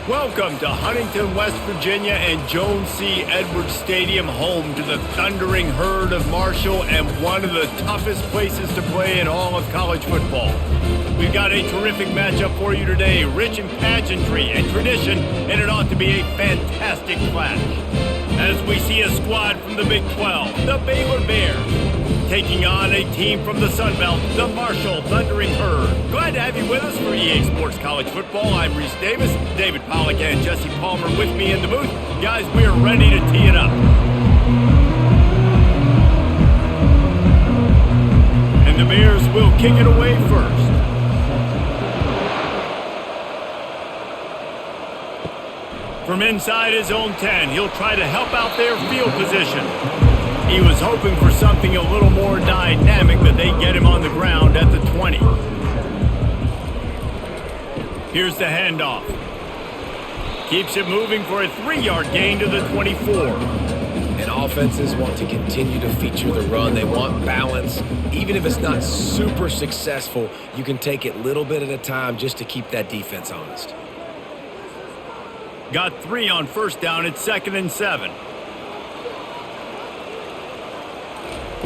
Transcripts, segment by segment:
Welcome to Huntington, West Virginia and Jones C. Edwards Stadium, home to the thundering herd of Marshall and one of the toughest places to play in all of college football. We've got a terrific matchup for you today, rich in pageantry and tradition, and it ought to be a fantastic clash. As we see a squad from the Big 12, the Baylor Bears, taking on a team from the Sun Belt, the Marshall Thundering Herd. Glad to have you with us for EA Sports College Football. I'm Reese Davis, David Pollack and Jesse Palmer with me in the booth. Guys, we're ready to tee it up. And the Bears will kick it away first. From inside his own 10, he'll try to help out their field position. He was hoping for something a little more dynamic, but they get him on the ground at the 20. Here's the handoff. Keeps it moving for a 3-yard gain to the 24. And offenses want to continue to feature the run. They want balance. Even if it's not super successful, you can take it little bit at a time just to keep that defense honest. Got 3 on first down. It's 2nd and 7.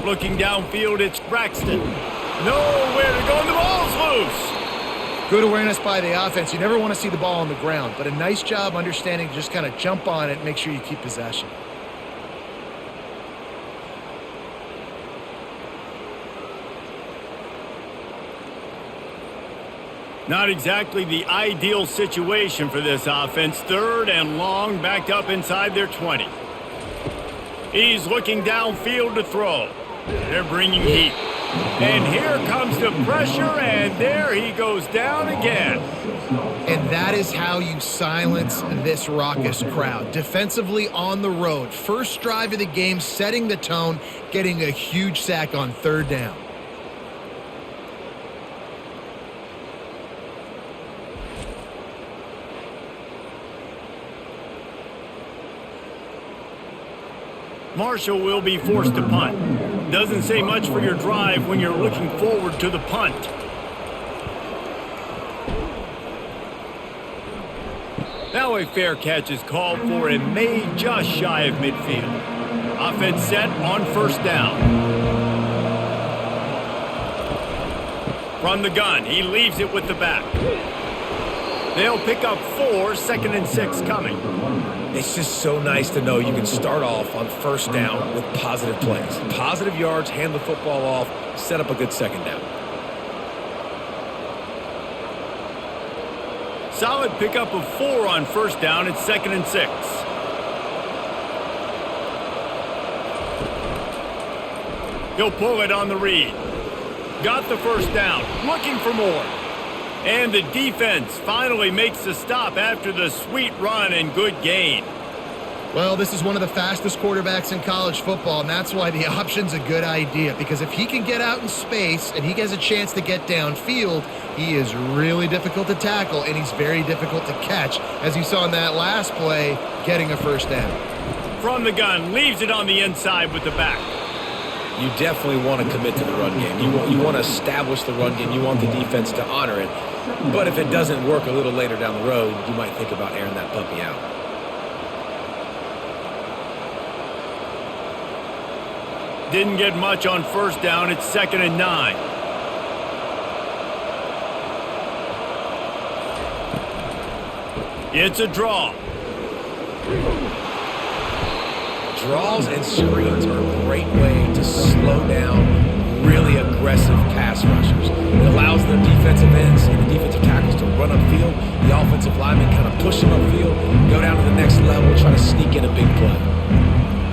Looking downfield, it's Braxton. Nowhere to go, and the ball's loose. Good awareness by the offense. You never want to see the ball on the ground, but a nice job understanding to just kind of jump on it and make sure you keep possession. Not exactly the ideal situation for this offense. 3rd and long, backed up inside their 20. He's looking downfield to throw. They're bringing heat. And here comes the pressure, and there he goes down again. And that is how you silence this raucous crowd. Defensively on the road. First drive of the game, setting the tone, getting a huge sack on 3rd down. Marshall will be forced to punt. Doesn't say much for your drive when you're looking forward to the punt. Now a fair catch is called for and made just shy of midfield. Offense set on 1st down. From the gun, he leaves it with the back. They'll pick up 4, 2nd and 6 coming. It's just so nice to know you can start off on 1st down with positive plays. Positive yards, hand the football off, set up a good 2nd down. Solid pickup of 4 on 1st down. It's 2nd and 6. He'll pull it on the read. Got the 1st down. Looking for more. And the defense finally makes the stop after the sweet run and good gain. Well, this is one of the fastest quarterbacks in college football, and that's why the option's a good idea. Because if he can get out in space and he gets a chance to get downfield, he is really difficult to tackle, and he's very difficult to catch. As you saw in that last play, getting a 1st down. From the gun, leaves it on the inside with the back. You definitely want to commit to the run game. You want to establish the run game. You want the defense to honor it. But if it doesn't work a little later down the road, you might think about airing that puppy out. Didn't get much on 1st down. It's 2nd and 9. It's a draw. Draws and screens are a great way to slow down really aggressive pass rushers. It allows the defensive ends and the defensive tackles to run upfield. The offensive linemen kind of push them upfield, go down to the next level, try to sneak in a big play.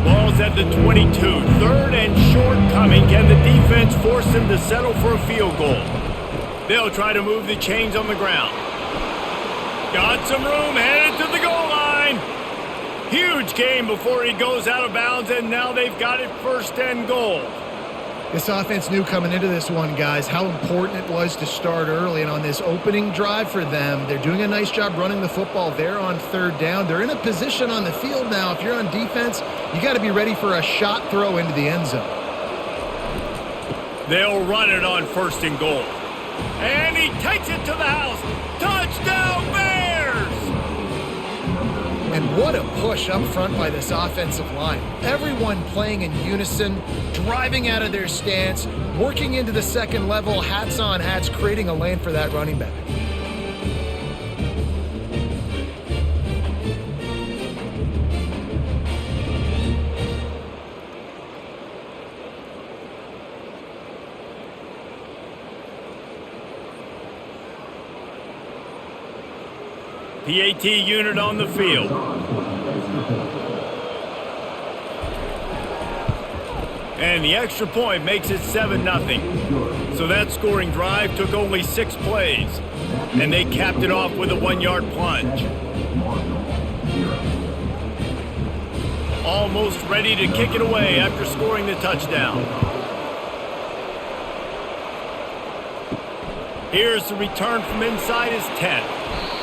Ball's at the 22. 3rd and short coming. Can the defense force them to settle for a field goal? They'll try to move the chains on the ground. Got some room, headed to the goal line. Huge game before he goes out of bounds, and now they've got it 1st and goal. This offense knew coming into this one, guys, how important it was to start early. And on this opening drive for them, they're doing a nice job running the football there on 3rd down. They're in a position on the field now. If you're on defense, you got to be ready for a shot throw into the end zone. They'll run it on 1st and goal. And he takes it to the house. Touchdown, Bears! push up front by this offensive line. Everyone playing in unison, driving out of their stance, working into the second level, hats on hats, creating a lane for that running back. PAT unit on the field. And the extra point makes it 7-0. So that scoring drive took only 6 plays. And they capped it off with a 1-yard plunge. Almost ready to kick it away after scoring the touchdown. Here's the return from inside his 10.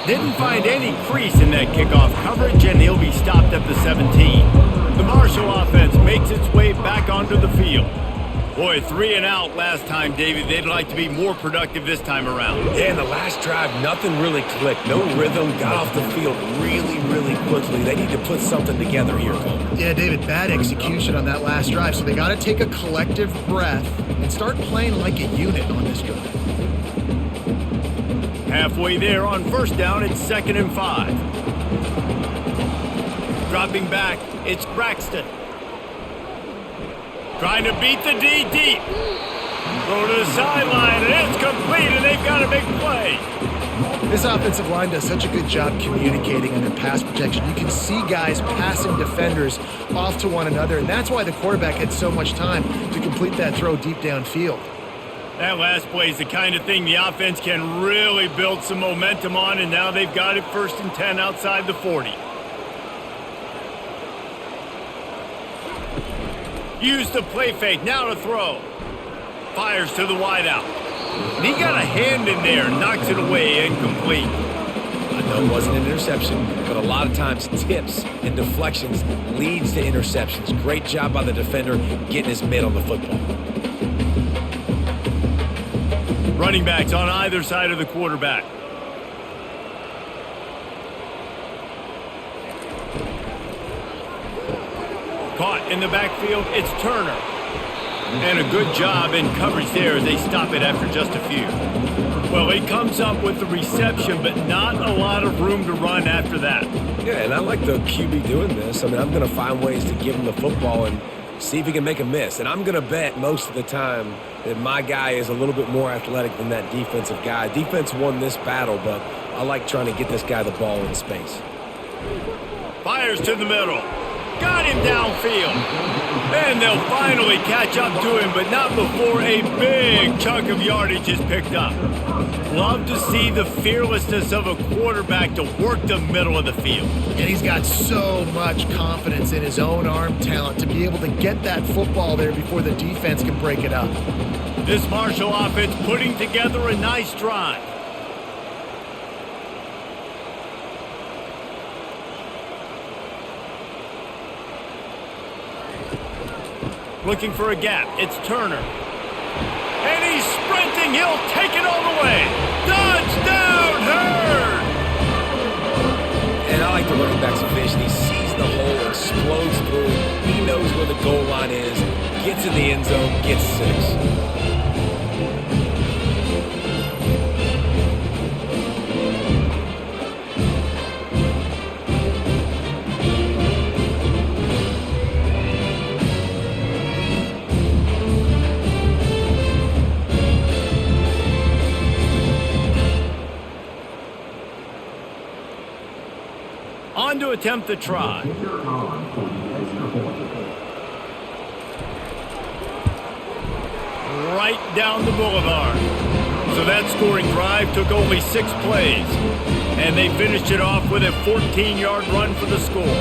Didn't find any crease in that kickoff coverage, and he'll be stopped at the 17. The Marshall offense makes its way back onto the field. Boy, 3 and out last time, David. They'd like to be more productive this time around. Yeah, in the last drive, nothing really clicked. No rhythm, got off the field really quickly. They need to put something together here, Cole. Yeah, David, bad execution on that last drive, so they got to take a collective breath and start playing like a unit on this drive. Halfway there on first down, it's 2nd and 5. Dropping back, it's Braxton. Trying to beat the D deep. Throw to the sideline, and it's complete, and they've got a big play. This offensive line does such a good job communicating under pass protection. You can see guys passing defenders off to one another, and that's why the quarterback had so much time to complete that throw deep downfield. That last play is the kind of thing the offense can really build some momentum on, and now they've got it 1st and 10 outside the 40. Use the play fake, now to throw. Fires to the wideout. And he got a hand in there, knocks it away, incomplete. I know it wasn't an interception, but a lot of times tips and deflections leads to interceptions. Great job by the defender getting his mitt on the football. Running backs on either side of the quarterback. Caught in the backfield, it's Turner. And a good job in coverage there as they stop it after just a few. Well, he comes up with the reception, but not a lot of room to run after that. Yeah, and I like the QB doing this. I mean, I'm going to find ways to give him the football and see if he can make a miss. And I'm going to bet most of the time that my guy is a little bit more athletic than that defensive guy. Defense won this battle, but I like trying to get this guy the ball in space. Fires to the middle. Got him downfield. And they'll finally catch up to him, but not before a big chunk of yardage is picked up. Love to see the fearlessness of a quarterback to work the middle of the field. And he's got so much confidence in his own arm talent to be able to get that football there before the defense can break it up. This Marshall offense putting together a nice drive. Looking for a gap. It's Turner. And he's sprinting. He'll take it all the way. Touchdown, Herd! And I like the running back's vision. He sees the hole, explodes through it. He knows where the goal line is, gets in the end zone, gets 6. On to attempt the try. Right down the boulevard. So that scoring drive took only 6 plays. And they finished it off with a 14-yard run for the score.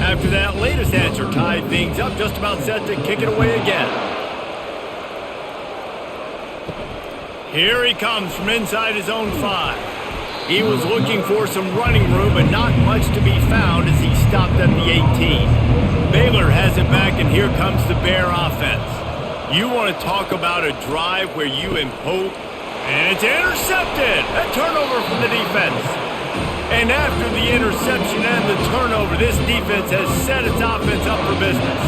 After that latest answer tied things up, just about set to kick it away again. Here he comes from inside his own 5. He was looking for some running room, but not much to be found as he stopped at the 18. Baylor has it back, and here comes the Bear offense. You want to talk about a drive where you impose, and it's intercepted. A turnover from the defense. And after the interception and the turnover, this defense has set its offense up for business.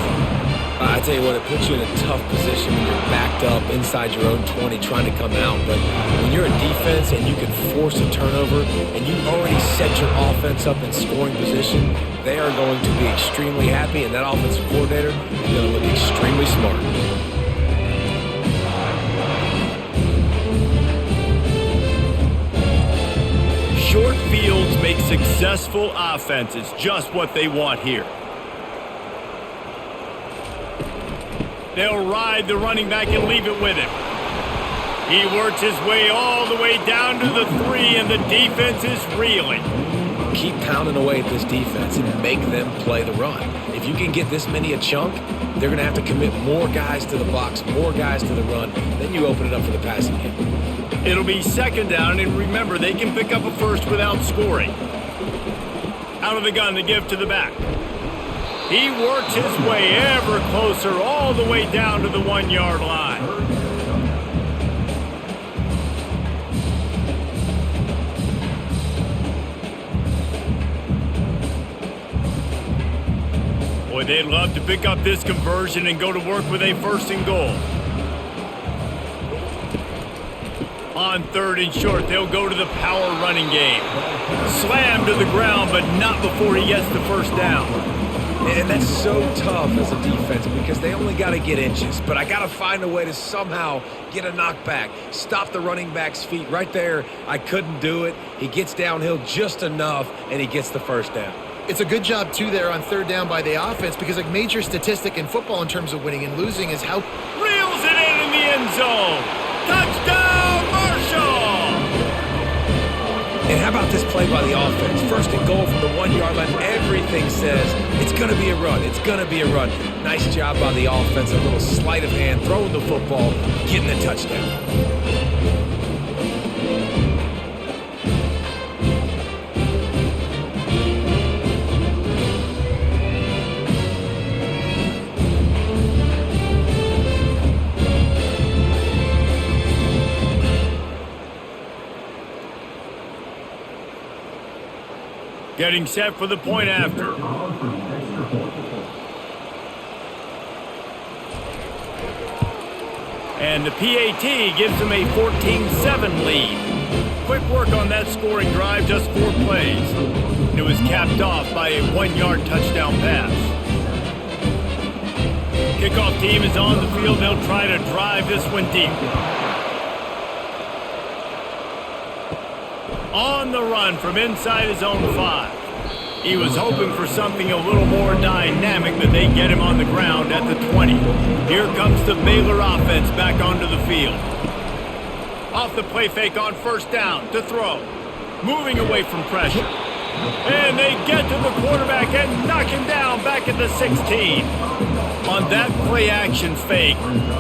I tell you what, it puts you in a tough position when you're backed up inside your own 20 trying to come out. But when you're a defense and you can force a turnover and you already set your offense up in scoring position, they are going to be extremely happy, and that offensive coordinator is going to look extremely smart. Short fields make successful offenses just what they want here. They'll ride the running back and leave it with him. He works his way all the way down to the 3, and the defense is reeling. Keep pounding away at this defense and make them play the run. If you can get this many a chunk, they're going to have to commit more guys to the box, more guys to the run. Then you open it up for the passing game. It'll be second down, and remember, they can pick up a first without scoring. Out of the gun to give to the back. He works his way ever closer all the way down to the 1-yard line. Boy, they'd love to pick up this conversion and go to work with a 1st and goal. On 3rd and short, they'll go to the power running game. Slam to the ground, but not before he gets the 1st down. And that's so tough as a defense because they only got to get inches. But I got to find a way to somehow get a knockback, stop the running back's feet. Right there, I couldn't do it. He gets downhill just enough, and he gets the 1st down. It's a good job, too, there on 3rd down by the offense because a major statistic in football in terms of winning and losing is how... Reels it in the end zone. Touchdown, Marshall! And how about this play by the offense? 1st and goal from the 1-yard line. Everything says it's going to be a run. It's going to be a run. Nice job by the offense. A little sleight of hand, throwing the football, getting the touchdown. Getting set for the point after. And the PAT gives them a 14-7 lead. Quick work on that scoring drive, just 4 plays. It was capped off by a 1-yard touchdown pass. Kickoff team is on the field. They'll try to drive this one deep. On the run from inside his own 5. He was hoping for something a little more dynamic, but they get him on the ground at the 20. Here comes the Baylor offense back onto the field. Off the play fake on 1st down to throw. Moving away from pressure. And they get to the quarterback and knock him down back at the 16. On that play action fake,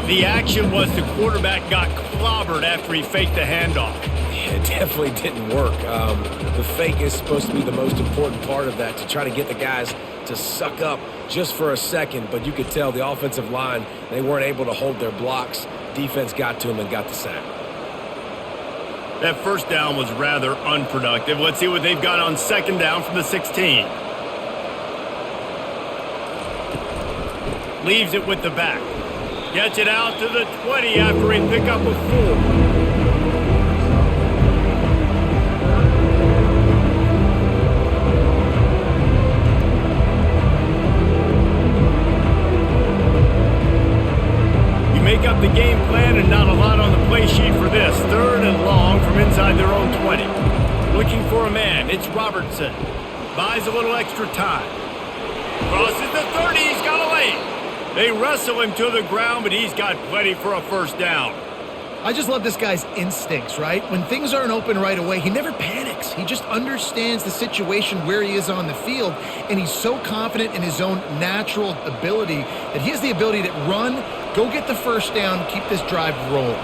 the action was the quarterback got clobbered after he faked the handoff. It definitely didn't work. The fake is supposed to be the most important part of that, to try to get the guys to suck up just for a second. But you could tell the offensive line, they weren't able to hold their blocks. Defense got to them and got the sack. That 1st down was rather unproductive. Let's see what they've got on 2nd down from the 16. Leaves it with the back. Gets it out to the 20 after he picked up a 4. Make up the game plan and not a lot on the play sheet for this. 3rd and long from inside their own 20. Looking for a man. It's Robertson. Buys a little extra time. Crosses the 30. He's got a lane. They wrestle him to the ground, but he's got plenty for a 1st down. I just love this guy's instincts, right? When things aren't open right away, he never panics. He just understands the situation where he is on the field, and he's so confident in his own natural ability that he has the ability to run, go get the 1st down, keep this drive rolling.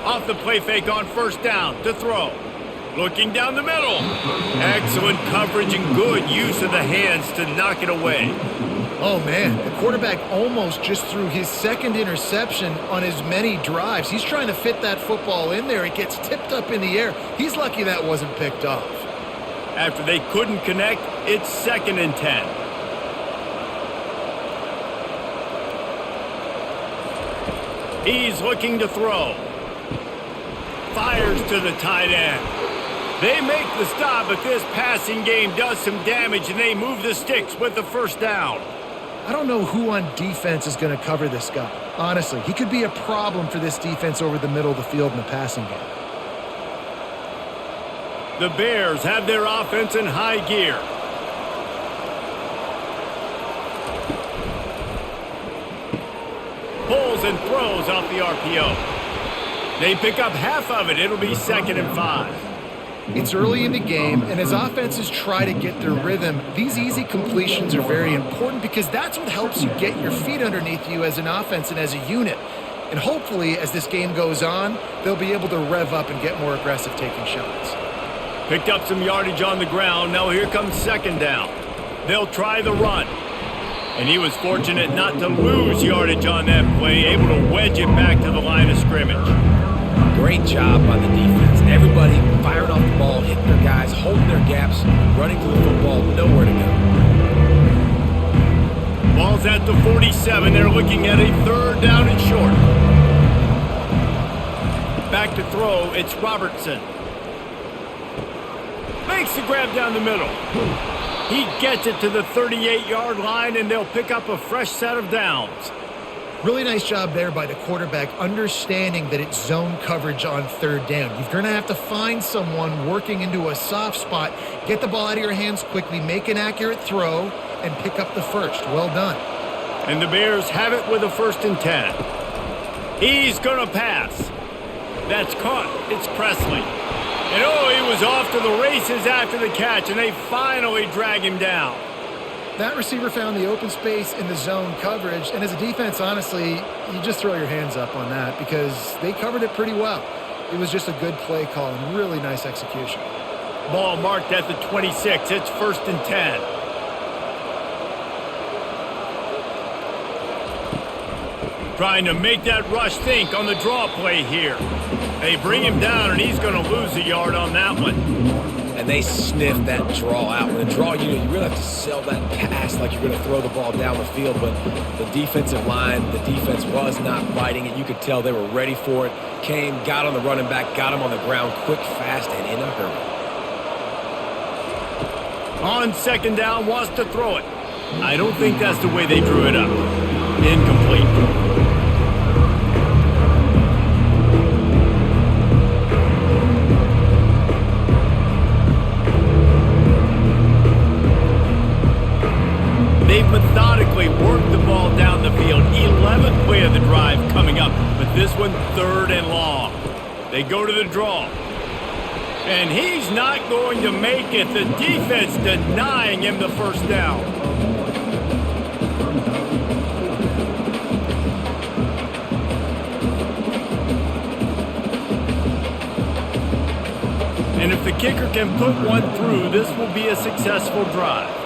Off the play fake on 1st down to throw. Looking down the middle. Excellent coverage and good use of the hands to knock it away. Oh, man, the quarterback almost just threw his second interception on as many drives. He's trying to fit that football in there. It gets tipped up in the air. He's lucky that wasn't picked off. After they couldn't connect, it's 2nd and 10. He's looking to throw. Fires to the tight end. They make the stop, but this passing game does some damage, and they move the sticks with the first down. I don't know who on defense is going to cover this guy. Honestly, he could be a problem for this defense over the middle of the field in the passing game. The Bears have their offense in high gear. Pulls and throws off the RPO. They pick up half of it. It'll be 2nd and 5. It's early in the game, and as offenses try to get their rhythm, these easy completions are very important because that's what helps you get your feet underneath you as an offense and as a unit. And hopefully, as this game goes on, they'll be able to rev up and get more aggressive taking shots. Picked up some yardage on the ground. Now here comes 2nd down. They'll try the run. And he was fortunate not to lose yardage on that play, able to wedge it back to the line of scrimmage. Great job by the defense. Everybody firing off the ball, hitting their guys, holding their gaps, running to the football, nowhere to go. Ball's at the 47. They're looking at a 3rd down and short. Back to throw. It's Robertson. Makes the grab down the middle. He gets it to the 38-yard line, and they'll pick up a fresh set of downs. Really nice job there by the quarterback, understanding that it's zone coverage on 3rd down. You're going to have to find someone working into a soft spot, get the ball out of your hands quickly, make an accurate throw, and pick up the first. Well done. And the Bears have it with a 1st and 10. He's going to pass. That's caught. It's Presley. And he was off to the races after the catch, and they finally drag him down. That receiver found the open space in the zone coverage, and as a defense, honestly, you just throw your hands up on that because they covered it pretty well. It was just a good play call and really nice execution. Ball marked at the 26. It's 1st and 10. Trying to make that rush think on the draw play here. They bring him down, and he's going to lose a yard on that one. And they sniff that draw out. When a draw unit, you really have to sell that pass like you're going to throw the ball down the field. But the defensive line, the defense was not biting it. You could tell they were ready for it. Came, got on the running back, got him on the ground quick, fast, and in a hurry. On 2nd down, wants to throw it. I don't think that's the way they drew it up. Incomplete. They've methodically worked the ball down the field. 11th play of the drive coming up, but this one 3rd and long. They go to the draw. And he's not going to make it. The defense denying him the first down. And if the kicker can put one through, this will be a successful drive.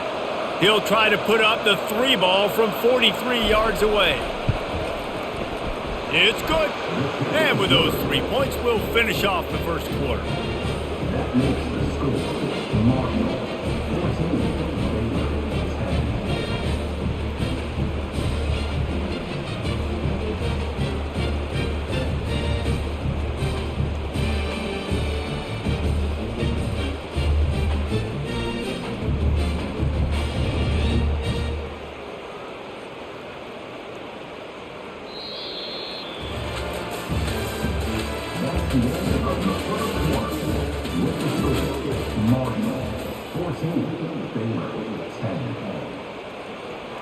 He'll try to put up the 3 ball from 43 yards away. It's good. And with those 3 points, we'll finish off the first quarter.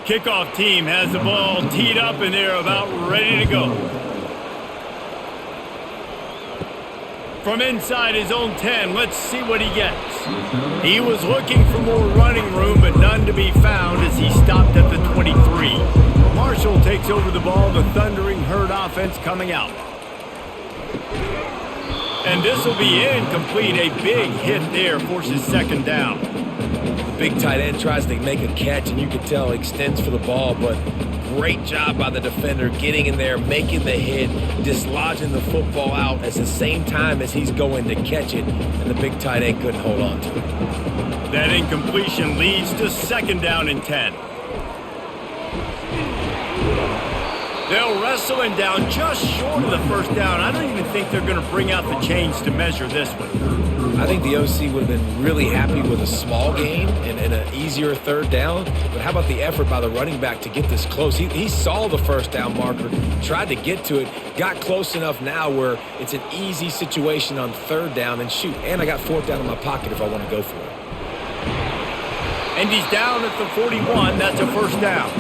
Kickoff team has the ball teed up and they're about ready to go. From inside his own 10, let's see what he gets. He was looking for more running room, but none to be found as he stopped at the 23. Marshall takes over the ball, the Thundering Herd offense coming out. And this will be incomplete. A big hit there forces 2nd down. big tight end tries to make a catch, and you can tell he extends for the ball, but great job by the defender getting in there, making the hit, dislodging the football out at the same time as he's going to catch it, and the big tight end couldn't hold on to it. That incompletion leads to 2nd down and 10. They'll wrestle him down just short of the 1st down. I don't even think they're going to bring out the chains to measure this one. I think the OC would have been really happy with a small gain and an easier 3rd down. But how about the effort by the running back to get this close? He saw the 1st down marker, tried to get to it, got close enough now where it's an easy situation on 3rd down, and shoot, and I got 4th down in my pocket if I want to go for it. And he's down at the 41. That's a 1st down.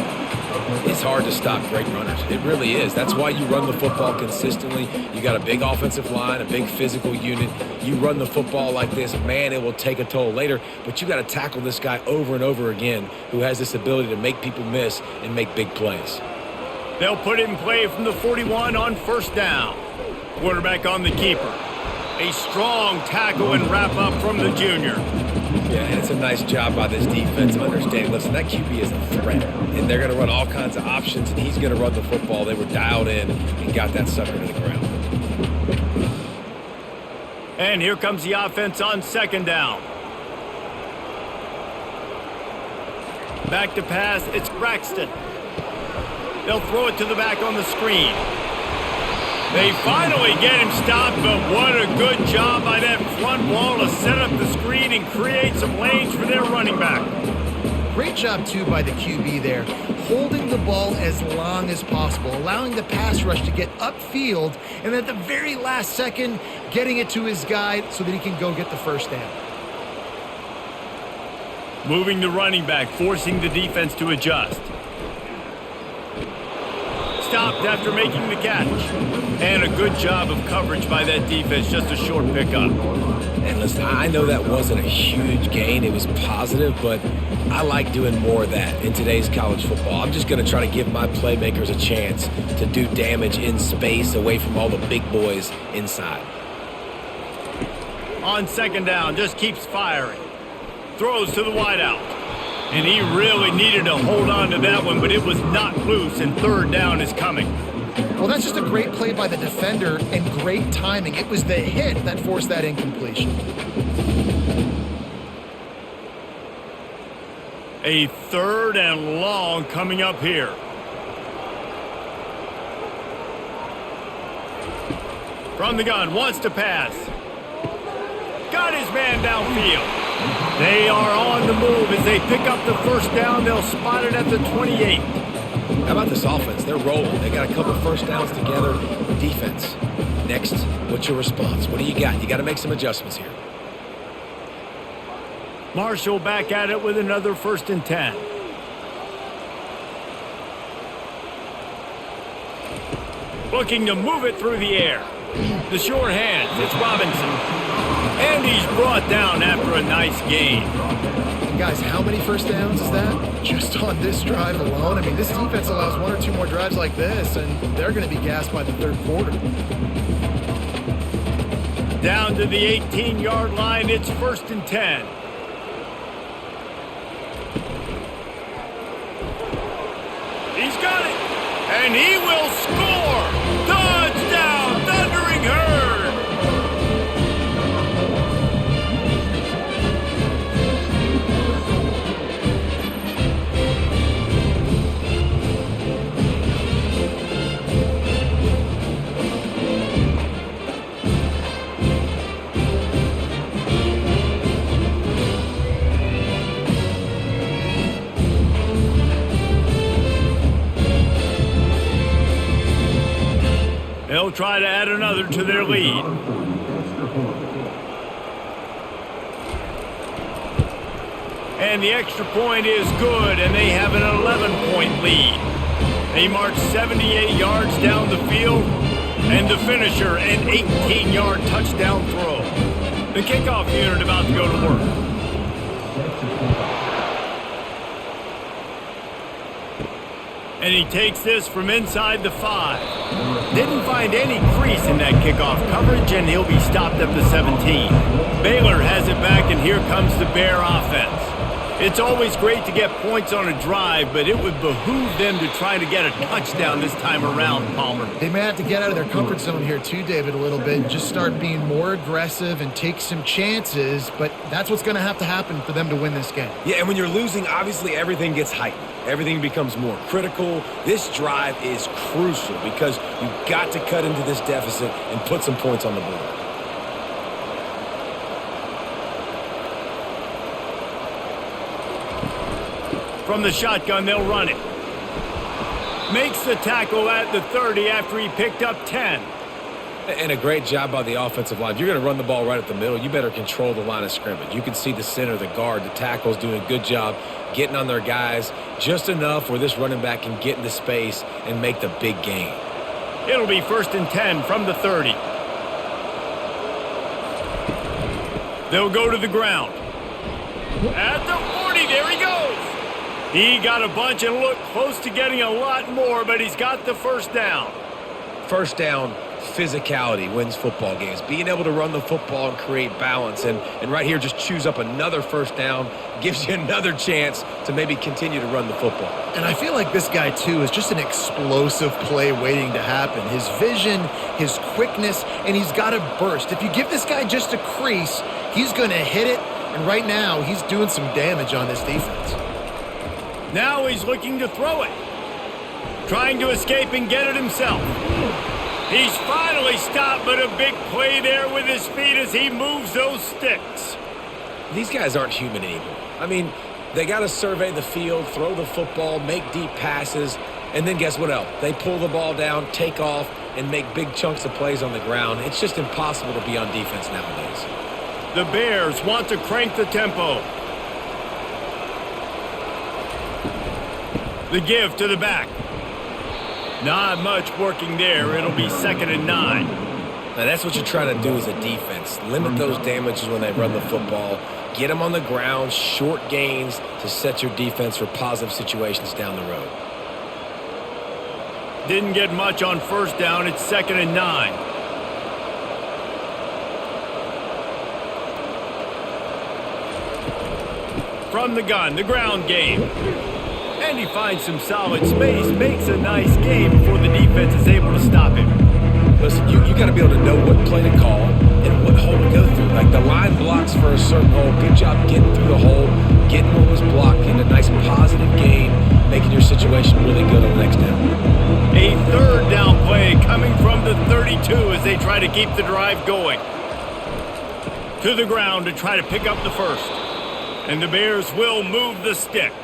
It's hard to stop great runners. It really is. That's why you run the football consistently. You got a big offensive line, a big physical unit. You run the football like this, man, it will take a toll later. But you got to tackle this guy over and over again who has this ability to make people miss and make big plays. They'll put it in play from the 41 on 1st down. Quarterback on the keeper. A strong tackle and wrap up from the junior. Yeah, and it's a nice job by this defense understanding, listen, that QB is a threat, and they're going to run all kinds of options, and he's going to run the football. They were dialed in and got that sucker to the ground. And here comes the offense on 2nd down. Back to pass, it's Braxton. They'll throw it to the back on the screen. They finally get him stopped, but what a good job by that front wall to set up the screen and create some lanes for their running back. Great job, too, by the QB there, holding the ball as long as possible, allowing the pass rush to get upfield, and at the very last second, getting it to his guy so that he can go get the 1st down. Moving the running back, forcing the defense to adjust. Stopped after making the catch. And a good job of coverage by that defense, just a short pickup. And listen, I know that wasn't a huge gain. It was positive, but I like doing more of that in today's college football. I'm just going to try to give my playmakers a chance to do damage in space away from all the big boys inside. On 2nd down, just keeps firing. Throws to the wideout. And he really needed to hold on to that one, but it was not loose, and 3rd down is coming. Well, that's just a great play by the defender and great timing. It was the hit that forced that incompletion. A 3rd and long coming up here. From the gun, wants to pass. Got his man downfield. They are on the move as they pick up the 1st down. They'll spot it at the 28. How about this offense? They're rolling. They got a couple 1st downs together. Defense. Next, what's your response? What do you got? You got to make some adjustments here. Marshall back at it with another 1st and 10. Looking to move it through the air. The short hands, it's Robinson. And he's brought down after a nice gain. And guys, how many 1st downs is that? Just on this drive alone? I mean, this defense allows 1 or 2 more drives like this, and they're going to be gassed by the 3rd quarter. Down to the 18-yard line, it's 1st and 10. He's got it, and he will score! Touchdown, Thundering Herd! They'll try to add another to their lead. And the extra point is good, and they have an 11-point lead. They march 78 yards down the field, and the finisher, an 18-yard touchdown throw. The kickoff unit about to go to work. And he takes this from inside the 5. Didn't find any crease in that kickoff coverage, and he'll be stopped at the 17. Baylor has it back, and here comes the Bear offense. It's always great to get points on a drive, but it would behoove them to try to get a touchdown this time around, Palmer. They may have to get out of their comfort zone here too, David, a little bit, and just start being more aggressive and take some chances, but that's what's going to have to happen for them to win this game. Yeah, and when you're losing, obviously everything gets heightened. Everything becomes more critical. This drive is crucial because you've got to cut into this deficit and put some points on the board. From the shotgun, they'll run it. Makes the tackle at the 30 after he picked up 10. And a great job by the offensive line. If you're going to run the ball right at the middle, you better control the line of scrimmage. You can see the center, the guard, the tackles doing a good job getting on their guys just enough where this running back can get into space and make the big gain. It'll be 1st and 10 from the 30. They'll go to the ground. At the 40, there he goes. He got a bunch and looked close to getting a lot more, but he's got the first down. First down, physicality wins football games. Being able to run the football and create balance. And right here, just choose up another first down, gives you another chance to maybe continue to run the football. And I feel like this guy, too, is just an explosive play waiting to happen. His vision, his quickness, and he's got a burst. If you give this guy just a crease, he's going to hit it. And right now, he's doing some damage on this defense. Now he's looking to throw it. Trying to escape and get it himself. He's finally stopped, but a big play there with his feet as he moves those sticks. These guys aren't human anymore. I mean, they got to survey the field, throw the football, make deep passes, and then guess what else? They pull the ball down, take off, and make big chunks of plays on the ground. It's just impossible to be on defense nowadays. The Bears want to crank the tempo. The give to the back. Not much working there. It'll be 2nd and 9. Now, that's what you're trying to do as a defense. Limit those damages when they run the football. Get them on the ground, short gains to set your defense for positive situations down the road. Didn't get much on first down. It's 2nd and 9. From the gun, the ground game. And he finds some solid space, makes a nice game before the defense is able to stop him. Listen, you got to be able to know what play to call and what hole to go through. Like the line blocks for a certain hole. Good job getting through the hole, getting what was blocked, getting a nice positive gain, making your situation really good on the next down. A 3rd down play coming from the 32 as they try to keep the drive going. To the ground to try to pick up the first. And the Bears will move the sticks.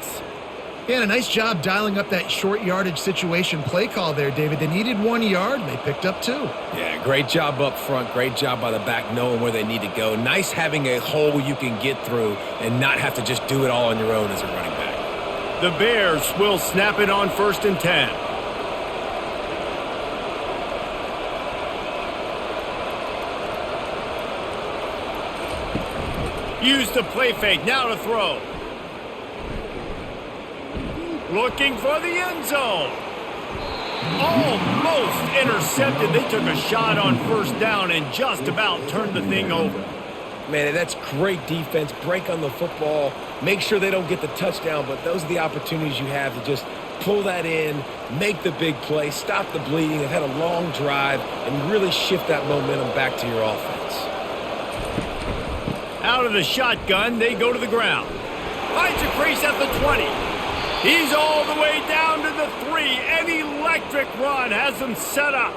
Yeah, a nice job dialing up that short yardage situation play call there, David. They needed 1 yard, and they picked up 2. Yeah, great job up front. Great job by the back knowing where they need to go. Nice having a hole you can get through and not have to just do it all on your own as a running back. The Bears will snap it on 1st and 10. Use the play fake. Now to throw. Looking for the end zone. Almost intercepted. They took a shot on first down and just about turned the thing over. Man, that's great defense. Break on the football. Make sure they don't get the touchdown, but those are the opportunities you have to just pull that in, make the big play, stop the bleeding. They've had a long drive and really shift that momentum back to your offense. Out of the shotgun, they go to the ground. Finds a crease at the 20. He's all the way down to the 3. An electric run has him set up.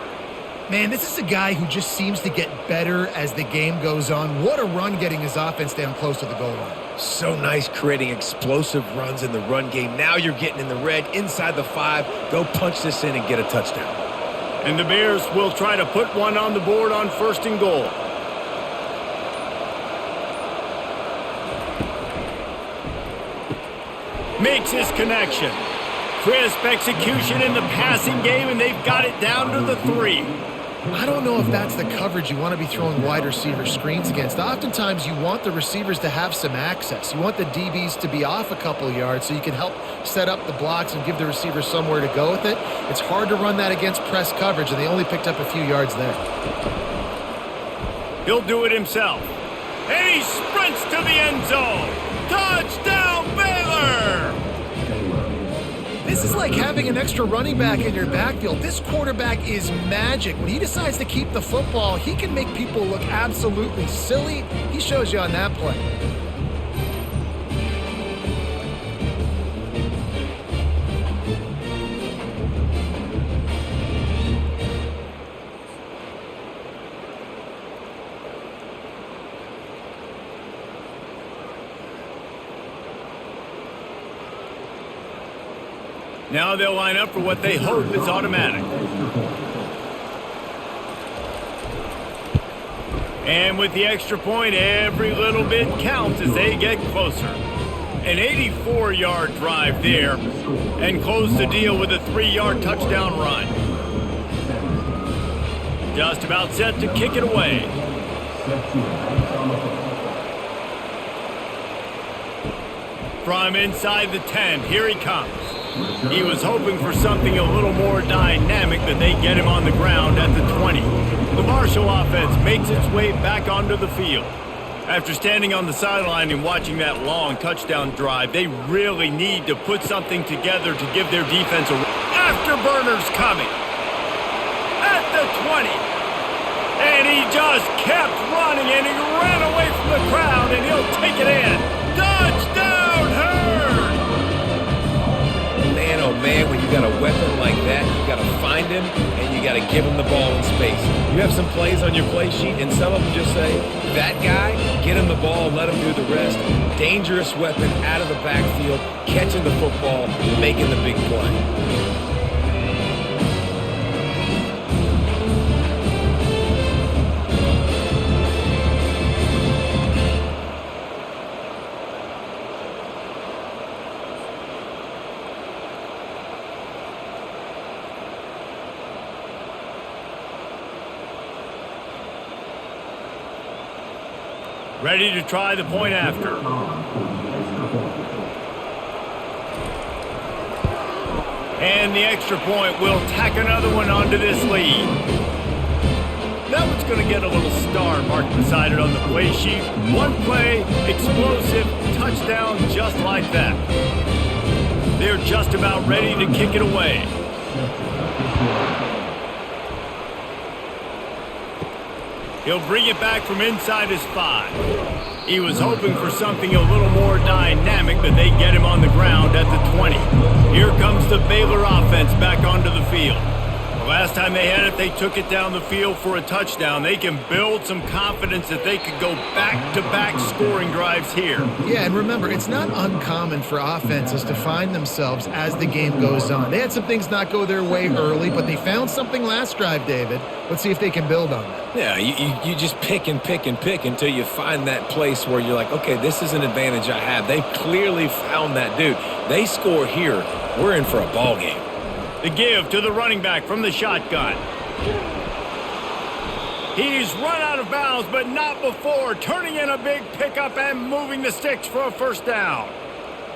Man, this is a guy who just seems to get better as the game goes on. What a run getting his offense down close to the goal line. So nice creating explosive runs in the run game. Now you're getting in the red, inside the 5. Go punch this in and get a touchdown. And the Bears will try to put one on the board on 1st and goal. Makes his connection. Crisp execution in the passing game, and they've got it down to the 3. I don't know if that's the coverage you want to be throwing wide receiver screens against. Oftentimes, you want the receivers to have some access. You want the DBs to be off a couple yards so you can help set up the blocks and give the receivers somewhere to go with it. It's hard to run that against press coverage, and they only picked up a few yards there. He'll do it himself. And he sprints to the end zone. Touchdown, Bears! Baylor! This is like having an extra running back in your backfield. This quarterback is magic. When he decides to keep the football, he can make people look absolutely silly. He shows you on that play. Now they'll line up for what they hope is automatic. And with the extra point, every little bit counts as they get closer. An 84-yard drive there, and close the deal with a 3-yard touchdown run. Just about set to kick it away. From inside the 10, here he comes. He was hoping for something a little more dynamic, that they get him on the ground at the 20. The Marshall offense makes its way back onto the field. After standing on the sideline and watching that long touchdown drive, they really need to put something together to give their defense a... Afterburners coming at the 20. And he just kept running, and he ran away from the crowd, and he'll take it in. Touchdown, Herd! Man, oh man, when you got a weapon like that, you got to find him and you got to give him the ball in space. You have some plays on your play sheet, and some of them just say, that guy, get him the ball, let him do the rest. Dangerous weapon out of the backfield, catching the football, making the big play. Ready to try the point after. And the extra point will tack another one onto this lead. That one's going to get a little star marked beside it on the play sheet. One play, explosive, touchdown just like that. They're just about ready to kick it away. He'll bring it back from inside his 5. He was hoping for something a little more dynamic, but they get him on the ground at the 20. Here comes the Baylor offense back onto the field. The last time they had it, they took it down the field for a touchdown. They can build some confidence that they could go back-to-back scoring drives here. Yeah, and remember, it's not uncommon for offenses to find themselves as the game goes on. They had some things not go their way early, but they found something last drive, David. Let's see if they can build on that. Yeah, you just pick and pick and pick until you find that place where you're like, okay, this is an advantage I have. They clearly found that dude. They score here, we're in for a ball game. The give to the running back from the shotgun. He's run out of bounds, but not before turning in a big pickup and moving the sticks for a first down.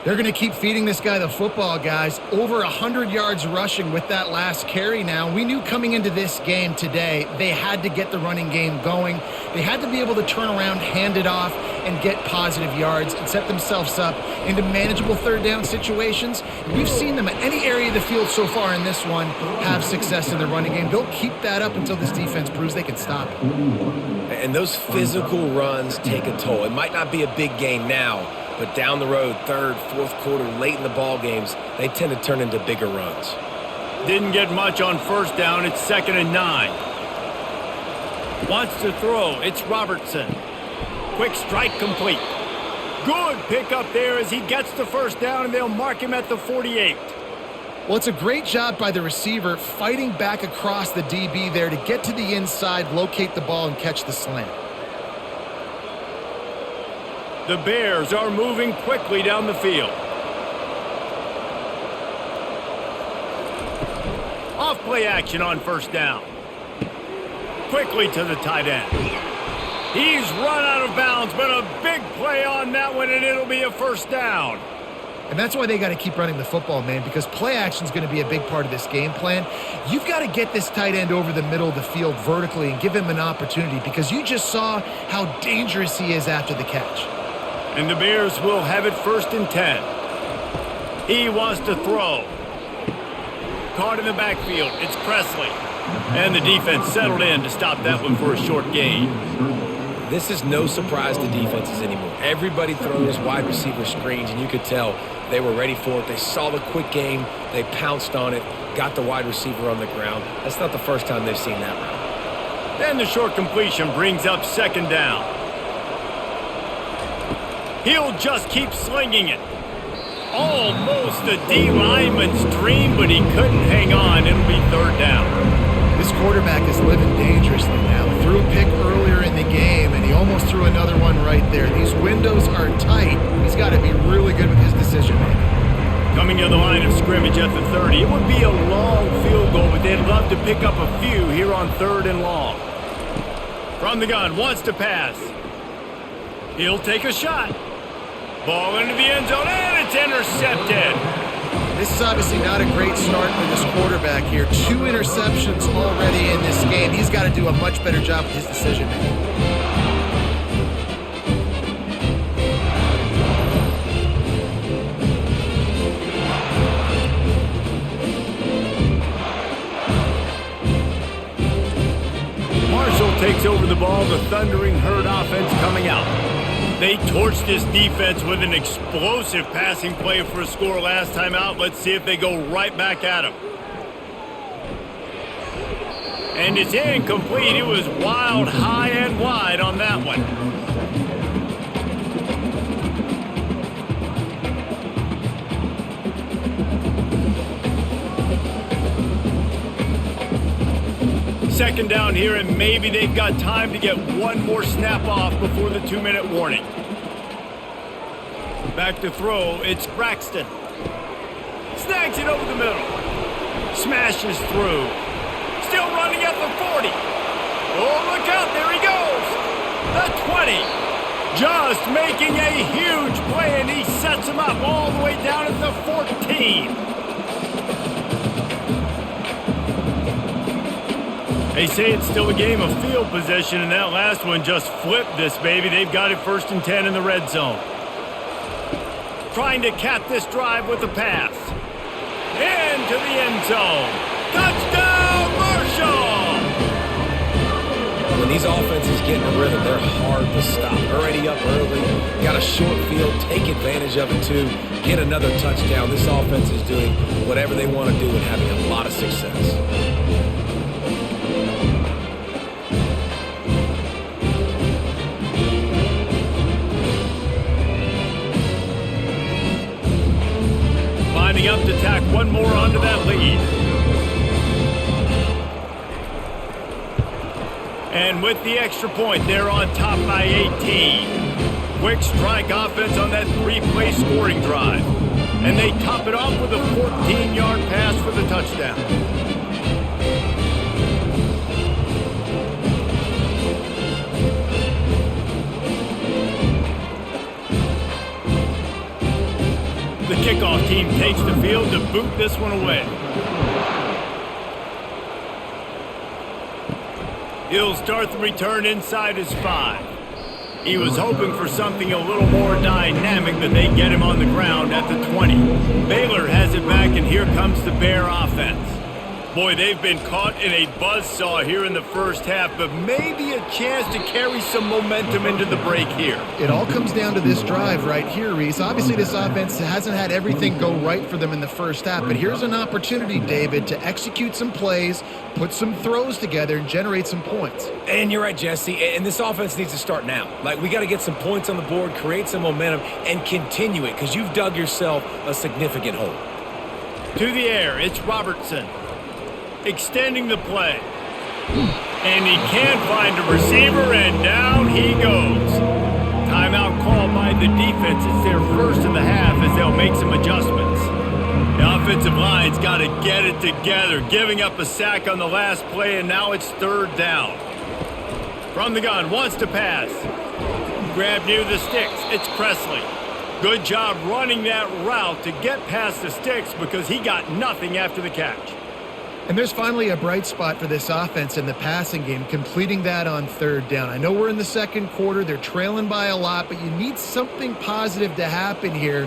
They're going to keep feeding this guy the football, guys. Over 100 yards rushing with that last carry now. We knew coming into this game today, they had to get the running game going. They had to be able to turn around, hand it off, and get positive yards and set themselves up into manageable third down situations. We've seen them at any area of the field so far in this one have success in the running game. They'll keep that up until this defense proves they can stop it. And those physical runs take a toll. It might not be a big gain now, but down the road, third, fourth quarter, late in the ball games, they tend to turn into bigger runs. Didn't get much on first down. It's 2nd and 9. Wants to throw. It's Robertson. Quick strike complete. Good pickup there as he gets the first down, and they'll mark him at the 48. Well, it's a great job by the receiver fighting back across the DB there to get to the inside, locate the ball, and catch the slant. The Bears are moving quickly down the field. Off play action on first down. Quickly to the tight end. He's run out of bounds, but a big play on that one, and it'll be a first down. And that's why they got to keep running the football, man, because play action is going to be a big part of this game plan. You've got to get this tight end over the middle of the field vertically and give him an opportunity, because you just saw how dangerous he is after the catch. And the Bears will have it 1st and 10. He wants to throw. Caught in the backfield. It's Presley. And the defense settled in to stop that one for a short gain. This is no surprise to defenses anymore. Everybody throws wide receiver screens, and you could tell they were ready for it. They saw the quick game. They pounced on it, got the wide receiver on the ground. That's not the first time they've seen that route. Then the short completion brings up second down. He'll just keep slinging it. Almost a D lineman's dream, but he couldn't hang on. It'll be third down. This quarterback is living dangerously now. Threw a pick earlier in the game, and he almost threw another one right there. These windows are tight. He's got to be really good with his decision-making. Coming to the line of scrimmage at the 30. It would be a long field goal, but they'd love to pick up a few here on third and long. From the gun, wants to pass. He'll take a shot. Ball into the end zone, and it's intercepted. This is obviously not a great start for this quarterback here. 2 interceptions already in this game. He's got to do a much better job with his decision-making. Marshall takes over the ball. The Thundering Herd offense coming out. They torched this defense with an explosive passing play for a score last time out. Let's see if they go right back at him. And it's incomplete. It was wild, high and wide on that one. Second down here, and maybe they've got time to get one more snap off before the 2-minute warning. Back to throw, it's Braxton. Snags it over the middle. Smashes through. Still running at the 40. Oh, look out, there he goes. The 20. Just making a huge play, and he sets him up all the way down at the 14. They say it's still a game of field position, and that last one just flipped this baby. They've got it 1st and 10 in the red zone. Trying to cap this drive with a pass. Into the end zone. Touchdown, Marshall! When these offenses get in a rhythm, they're hard to stop. Already up early, got a short field, take advantage of it too, get another touchdown. This offense is doing whatever they want to do and having a lot of success. Up to tack one more onto that lead. And with the extra point, they're on top by 18. Quick strike offense on that 3-play scoring drive. And they top it off with a 14-yard pass for the touchdown. The kickoff team takes the field to boot this one away. He'll start the return inside his 5. He was hoping for something a little more dynamic, but they get him on the ground at the 20. Baylor has it back, and here comes the Bear offense. Boy, they've been caught in a buzzsaw here in the first half, but maybe a chance to carry some momentum into the break here. It all comes down to this drive right here, Reese. Obviously, this offense hasn't had everything go right for them in the first half, but here's an opportunity, David, to execute some plays, put some throws together, and generate some points. And you're right, Jesse, and this offense needs to start now. Like, we got to get some points on the board, create some momentum, and continue it, because you've dug yourself a significant hole. To the air, it's Robertson. Extending the play. And he can't find a receiver, and down he goes. Timeout called by the defense. It's their first of the half as they'll make some adjustments. The offensive line's got to get it together, giving up a sack on the last play, and now it's third down. From the gun, wants to pass. Grab near the sticks. It's Presley. Good job running that route to get past the sticks because he got nothing after the catch. And there's finally a bright spot for this offense in the passing game, completing that on third down. I know we're in the second quarter. They're trailing by a lot, but you need something positive to happen here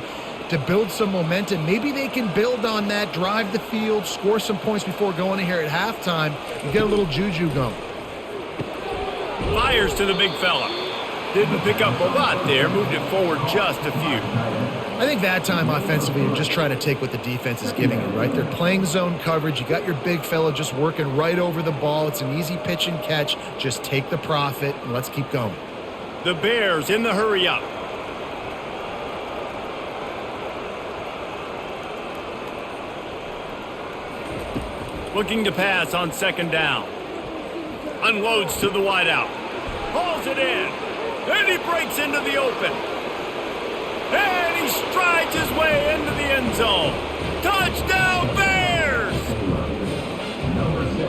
to build some momentum. Maybe they can build on that, drive the field, score some points before going in here at halftime, and get a little juju going. Fires to the big fella. Didn't pick up a lot there, moved it forward just a few. I think that time offensively, you're just trying to take what the defense is giving you, right? They're playing zone coverage. You got your big fella just working right over the ball. It's an easy pitch and catch. Just take the profit, and let's keep going. The Bears in the hurry up. Looking to pass on second down. Unloads to the wideout. Hauls it in. And he breaks into the open. And he strides his way into the end zone. Touchdown Bears!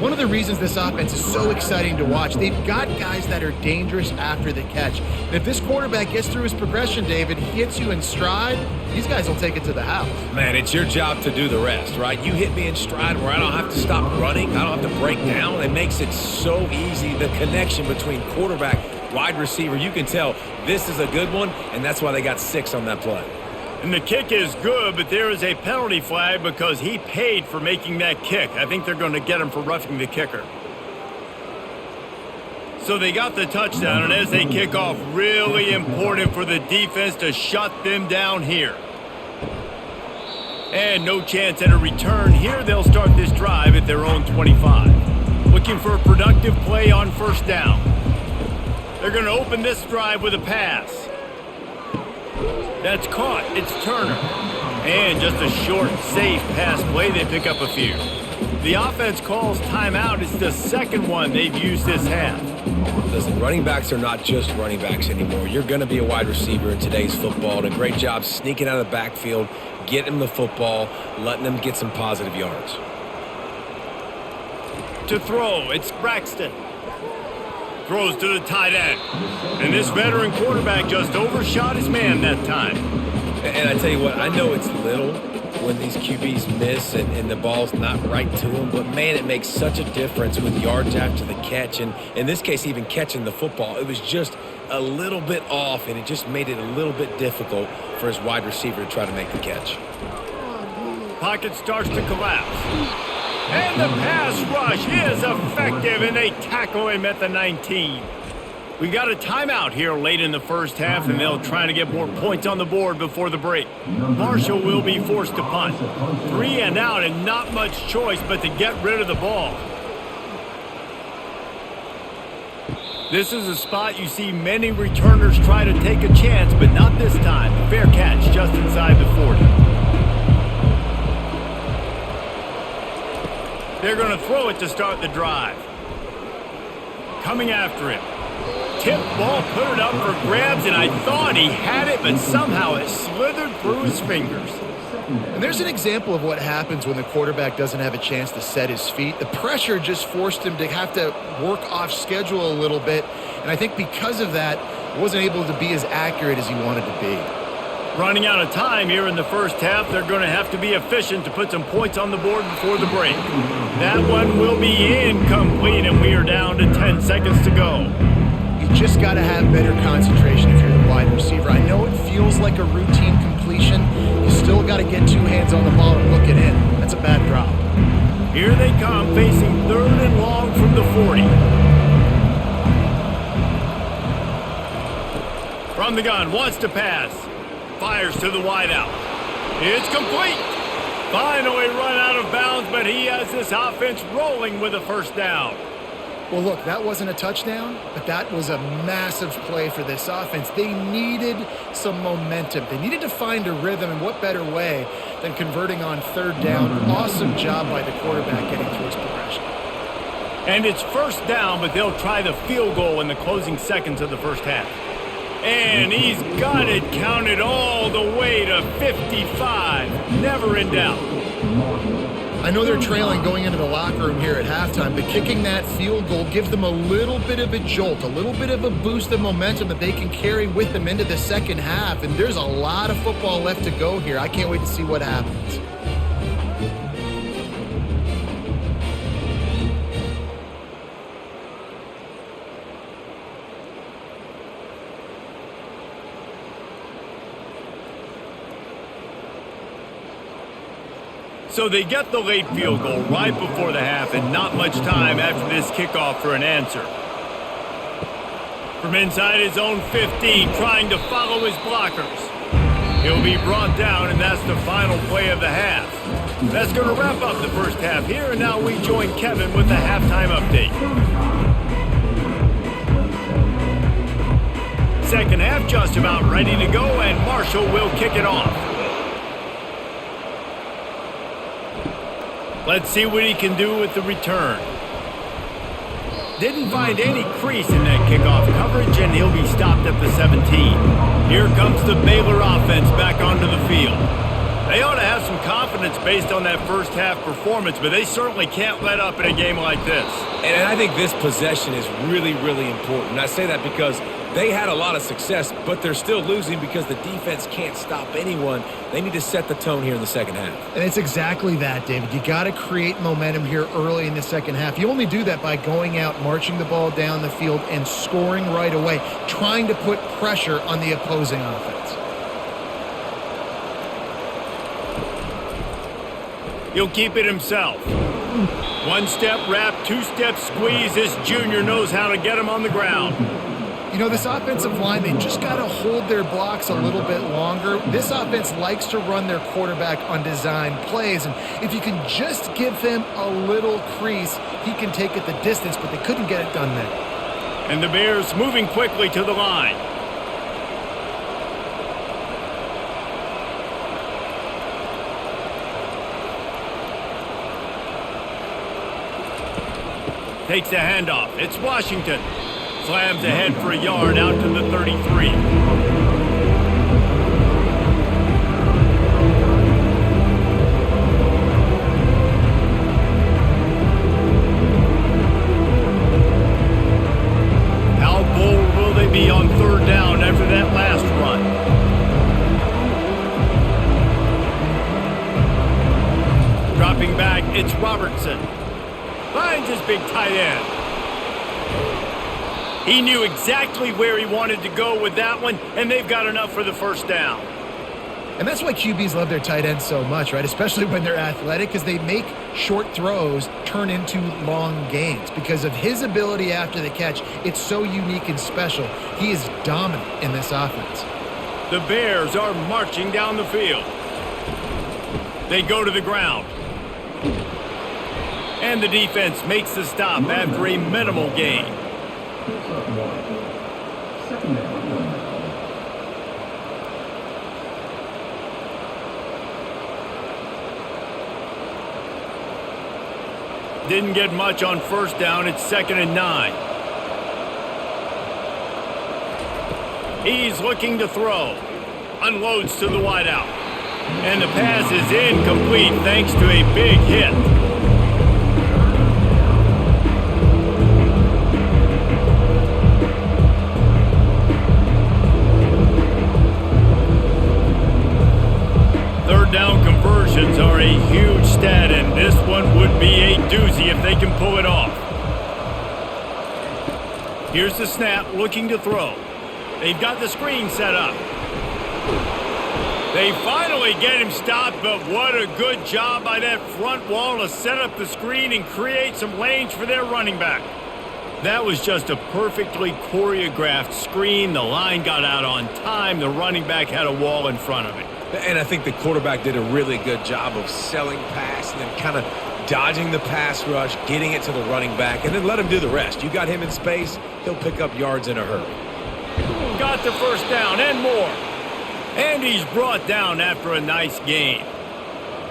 One of the reasons this offense is so exciting to watch, they've got guys that are dangerous after the catch. And if this quarterback gets through his progression, David, he hits you in stride, these guys will take it to the house. Man, it's your job to do the rest, right? You hit me in stride where I don't have to stop running. I don't have to break down. It makes it so easy. The connection between quarterback, wide receiver, you can tell this is a good one, and that's why they got 6 on that play. And the kick is good, but there is a penalty flag because he paid for making that kick. I think they're going to get him for roughing the kicker. So they got the touchdown, and as they kick off, really important for the defense to shut them down here. And no chance at a return here. They'll start this drive at their own 25. Looking for a productive play on first down. They're going to open this drive with a pass. That's caught. It's Turner. And just a short, safe pass play. They pick up a few. The offense calls timeout. It's the second one they've used this half. Listen, running backs are not just running backs anymore. You're going to be a wide receiver in today's football. And a great job sneaking out of the backfield, getting them the football, letting them get some positive yards. To throw, it's Braxton. Throws to the tight end. And this veteran quarterback just overshot his man that time. And I tell you what, I know it's little when these QBs miss and the ball's not right to them, but man, it makes such a difference with yards after the catch. And in this case, even catching the football, it was just a little bit off, and it just made it a little bit difficult for his wide receiver to try to make the catch. Pocket starts to collapse. And the pass rush is effective, and they tackle him at the 19. We got a timeout here late in the first half, and they'll try to get more points on the board before the break. Marshall will be forced to punt. 3 and out, and not much choice but to get rid of the ball. This is a spot you see many returners try to take a chance, but not this time. Fair catch just inside the 40. They're going to throw it to start the drive. Coming after him. Tip ball, put it up for grabs, and I thought he had it, but somehow it slithered through his fingers. And there's an example of what happens when the quarterback doesn't have a chance to set his feet. The pressure just forced him to have to work off schedule a little bit, and I think because of that, wasn't able to be as accurate as he wanted to be. Running out of time here in the first half, they're going to have to be efficient to put some points on the board before the break. That one will be incomplete, and we are down to 10 seconds to go. You just got to have better concentration if you're the wide receiver. I know it feels like a routine completion. You still got to get 2 hands on the ball and look it in. That's a bad drop. Here they come, facing 3rd and long from the 40. From the gun, wants to pass. Fires to the wideout. It's complete. Finally run out of bounds, but he has this offense rolling with a first down. Well, look, that wasn't a touchdown, but that was a massive play for this offense. They needed some momentum. They needed to find a rhythm, and what better way than converting on 3rd down. Awesome job by the quarterback getting through his progression. And it's first down, but they'll try the field goal in the closing seconds of the first half. And he's got it counted all the way to 55. Never in doubt. I know they're trailing going into the locker room here at halftime, but kicking that field goal gives them a little bit of a jolt, a little bit of a boost of momentum that they can carry with them into the second half. And there's a lot of football left to go here. I can't wait to see what happens. So they get the late field goal right before the half and not much time after this kickoff for an answer. From inside his own 15, trying to follow his blockers. He'll be brought down, and that's the final play of the half. That's going to wrap up the first half here, and now we join Kevin with the halftime update. Second half just about ready to go, and Marshall will kick it off. Let's see what he can do with the return. Didn't find any crease in that kickoff coverage, and he'll be stopped at the 17. Here comes the Baylor offense back onto the field. They ought to have some confidence based on that first half performance, but they certainly can't let up in a game like this. And I think this possession is really, really important. I say that because they had a lot of success, but they're still losing because the defense can't stop anyone. They need to set the tone here in the second half. And it's exactly that, David. You got to create momentum here early in the second half. You only do that by going out, marching the ball down the field, and scoring right away, trying to put pressure on the opposing offense. He'll keep it himself. One-step wrap, two-step squeeze. This junior knows how to get him on the ground. You know, this offensive line, they just got to hold their blocks a little bit longer. This offense likes to run their quarterback on design plays, and if you can just give him a little crease, he can take it the distance, but they couldn't get it done there. And the Bears moving quickly to the line. Takes the handoff. It's Washington. Slams ahead for a yard out to the 33. How bold will they be on third down after that last run? Dropping back, it's Robertson. Finds his big tight end. He knew exactly where he wanted to go with that one, and they've got enough for the first down. And that's why QBs love their tight ends so much, right? Especially when they're athletic, because they make short throws turn into long gains. Because of his ability after the catch, it's so unique and special. He is dominant in this offense. The Bears are marching down the field. They go to the ground. And the defense makes the stop after a minimal gain. Didn't get much on first down. It's 2nd and 9. He's looking to throw. Unloads to the wideout. And the pass is incomplete thanks to a big hit. Third down conversions are a huge stat, and this one would be a doozy if they can pull it off. Here's the snap, looking to throw. They've got the screen set up. They finally get him stopped, but what a good job by that front wall to set up the screen and create some lanes for their running back. That was just a perfectly choreographed screen. The line got out on time. The running back had a wall in front of it. And I think the quarterback did a really good job of selling pass and then kind of dodging the pass rush, getting it to the running back, and then let him do the rest. You got him in space, he'll pick up yards in a hurry. Got the first down and more. And he's brought down after a nice gain.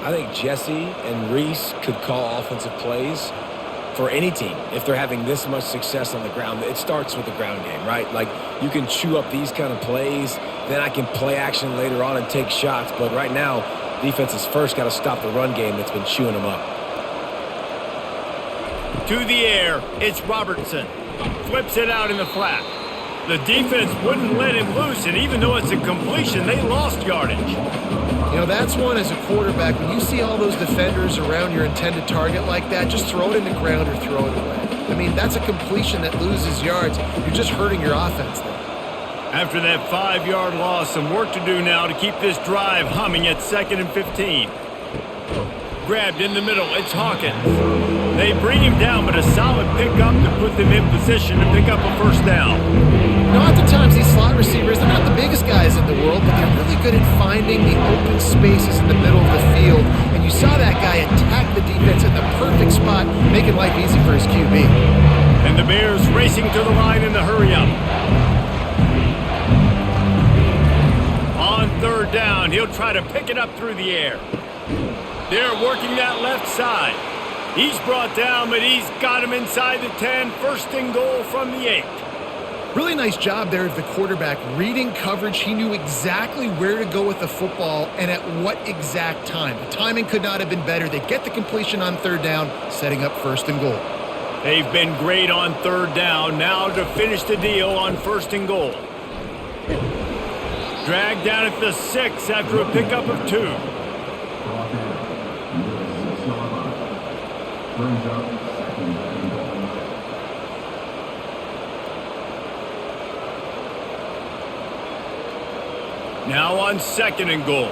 I think Jesse and Reese could call offensive plays for any team if they're having this much success on the ground. It starts with the ground game, right? Like, you can chew up these kind of plays, then I can play action later on and take shots. But right now, defense has first got to stop the run game that's been chewing them up. To the air, it's Robertson. Flips it out in the flat. The defense wouldn't let him loose, and even though it's a completion, they lost yardage. You know, that's one as a quarterback. When you see all those defenders around your intended target like that, just throw it in the ground or throw it away. I mean, that's a completion that loses yards. You're just hurting your offense there. After that 5-yard loss, some work to do now to keep this drive humming at 2nd and 15. Grabbed in the middle, it's Hawkins. They bring him down, but a solid pickup to put them in position to pick up a first down. Oftentimes these slot receivers, they're not the biggest guys in the world, but they're really good at finding the open spaces in the middle of the field. And you saw that guy attack the defense in the perfect spot, making life easy for his QB. And the Bears racing to the line in the hurry-up. On third down, he'll try to pick it up through the air. They're working that left side. He's brought down, but he's got him inside the 10. First and goal from the 8. Really nice job there of the quarterback reading coverage. He knew exactly where to go with the football and at what exact time. The timing could not have been better. They get the completion on third down, setting up first and goal. They've been great on third down. Now to finish the deal on first and goal. Dragged down at the 6 after a pickup of 2. Now on second and goal.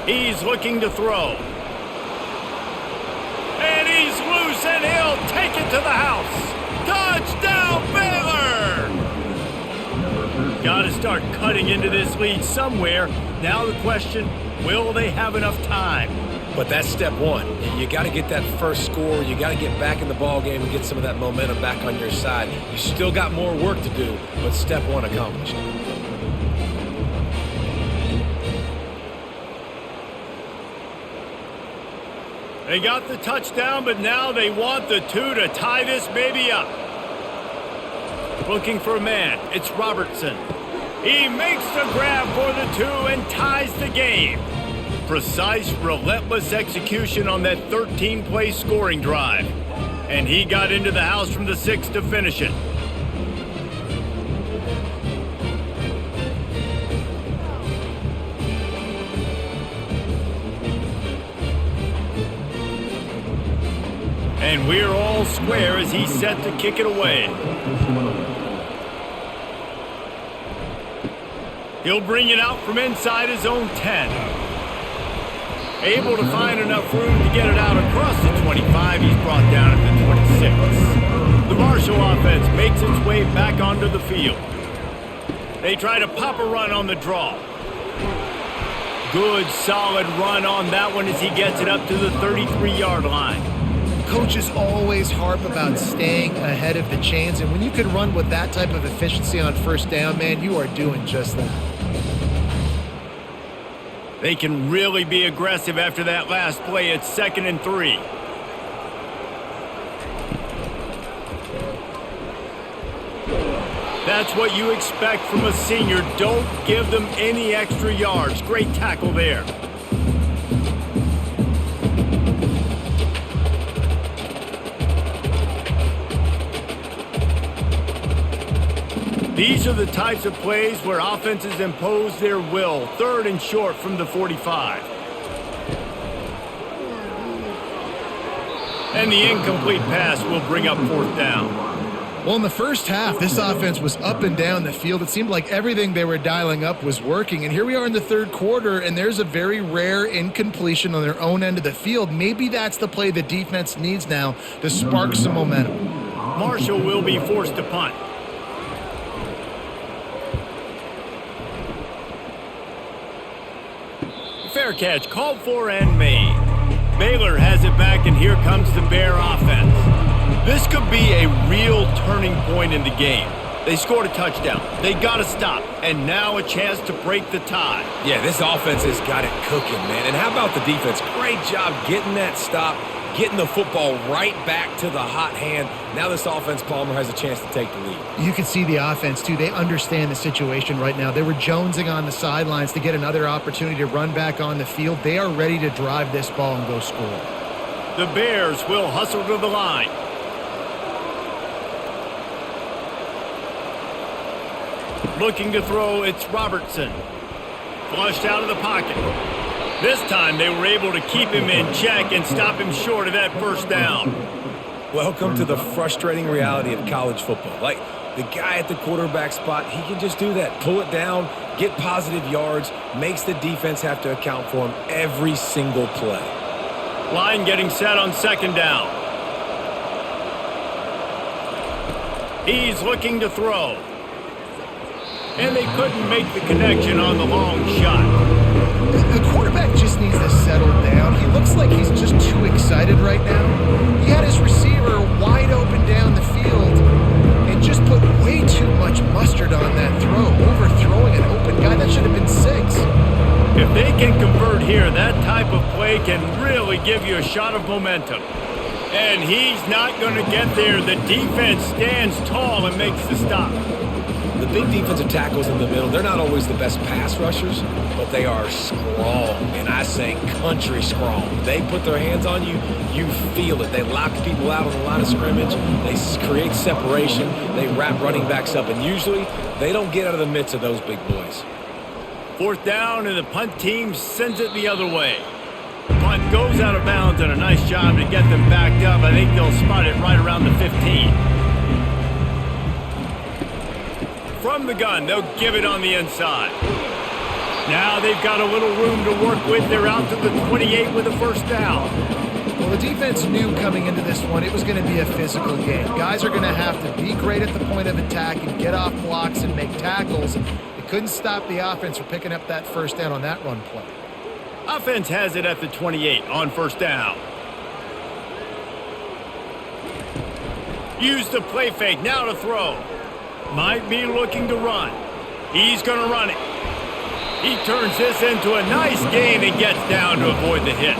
He's looking to throw. And he's loose, and he'll take it to the house. Touchdown, Baylor! Got to start cutting into this lead somewhere. Now the question, will they have enough time? But that's step one. You got to get that first score. You got to get back in the ball game and get some of that momentum back on your side. You still got more work to do, but step one accomplished. They got the touchdown, but now they want the 2 to tie this baby up. Looking for a man. It's Robertson. He makes the grab for the 2 and ties the game. Precise, relentless execution on that 13-play scoring drive. And he got into the house from the 6 to finish it. And we're all square as he's set to kick it away. He'll bring it out from inside his own 10. Able to find enough room to get it out across the 25. He's brought down at the 26. The Marshall offense makes its way back onto the field. They try to pop a run on the draw. Good, solid run on that one as he gets it up to the 33-yard line. Coaches always harp about staying ahead of the chains, and when you can run with that type of efficiency on first down, man, you are doing just that. They can really be aggressive after that last play. It's 2nd and 3. That's what you expect from a senior. Don't give them any extra yards. Great tackle there. These are the types of plays where offenses impose their will. 3rd and short from the 45. And the incomplete pass will bring up 4th down. Well, in the first half, this offense was up and down the field. It seemed like everything they were dialing up was working. And here we are in the third quarter, and there's a very rare incompletion on their own end of the field. Maybe that's the play the defense needs now to spark some momentum. Marshall will be forced to punt. Fair catch, called for and made. Baylor has it back, and here comes the Bear offense. This could be a real turning point in the game. They scored a touchdown. They got to stop, and now a chance to break the tie. Yeah, this offense has got it cooking, man. And how about the defense? Great job getting that stop, getting the football right back to the hot hand. Now this offense, Palmer, has a chance to take the lead. You can see the offense, too. They understand the situation right now. They were jonesing on the sidelines to get another opportunity to run back on the field. They are ready to drive this ball and go score. The Bears will hustle to the line. Looking to throw, it's Robertson. Flushed out of the pocket. This time they were able to keep him in check and stop him short of that first down. Welcome to the frustrating reality of college football. Like, the guy at the quarterback spot, he can just do that. Pull it down, get positive yards, makes the defense have to account for him every single play. Line getting set on second down. He's looking to throw. And they couldn't make the connection on the long shot. The quarterback just needs to settle down. He looks like he's just too excited right now. He had his receiver wide open down the field and just put way too much mustard on that throw, overthrowing an open guy. That should have been 6. If they can convert here, that type of play can really give you a shot of momentum. And he's not going to get there. The defense stands tall and makes the stop. The big defensive tackles in the middle, they're not always the best pass rushers, but they are strong, and I say country strong. They put their hands on you, you feel it. They lock people out on the line of scrimmage. They create separation. They wrap running backs up, and usually they don't get out of the midst of those big boys. 4th down, and the punt team sends it the other way. The punt goes out of bounds, and a nice job to get them backed up. I think they'll spot it right around the 15. From the gun, they'll give it on the inside. Now they've got a little room to work with. They're out to the 28 with a 1st down. Well, the defense knew coming into this one it was going to be a physical game. Guys are going to have to be great at the point of attack and get off blocks and make tackles. They couldn't stop the offense from picking up that 1st down on that run play. Offense has it at the 28 on 1st down. Use the play fake, now to throw. Might be looking to run. He's going to run it. He turns this into a nice gain and gets down to avoid the hit.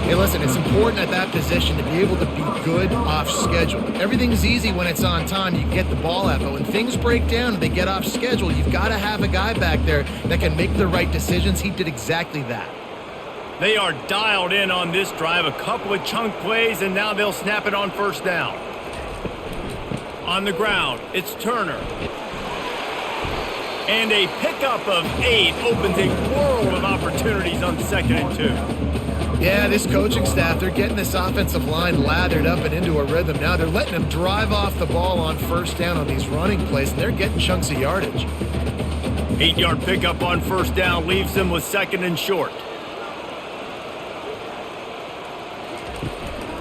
Hey, listen, it's important at that position to be able to be good off schedule. Everything's easy when it's on time. You get the ball out. But when things break down and they get off schedule, you've got to have a guy back there that can make the right decisions. He did exactly that. They are dialed in on this drive. A couple of chunk plays, and now they'll snap it on 1st down. On the ground, it's Turner. And a pickup of 8 opens a world of opportunities on 2nd and 2. Yeah, this coaching staff, they're getting this offensive line lathered up and into a rhythm. Now they're letting them drive off the ball on 1st down on these running plays, and they're getting chunks of yardage. 8-yard pickup on 1st down leaves them with 2nd and short.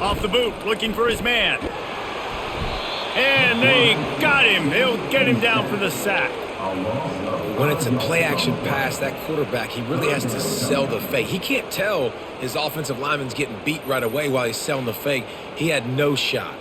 Off the boot, looking for his man. And they got him. They'll get him down for the sack. When it's a play-action pass, that quarterback, he really has to sell the fake. He can't tell his offensive lineman's getting beat right away while he's selling the fake. He had no shot.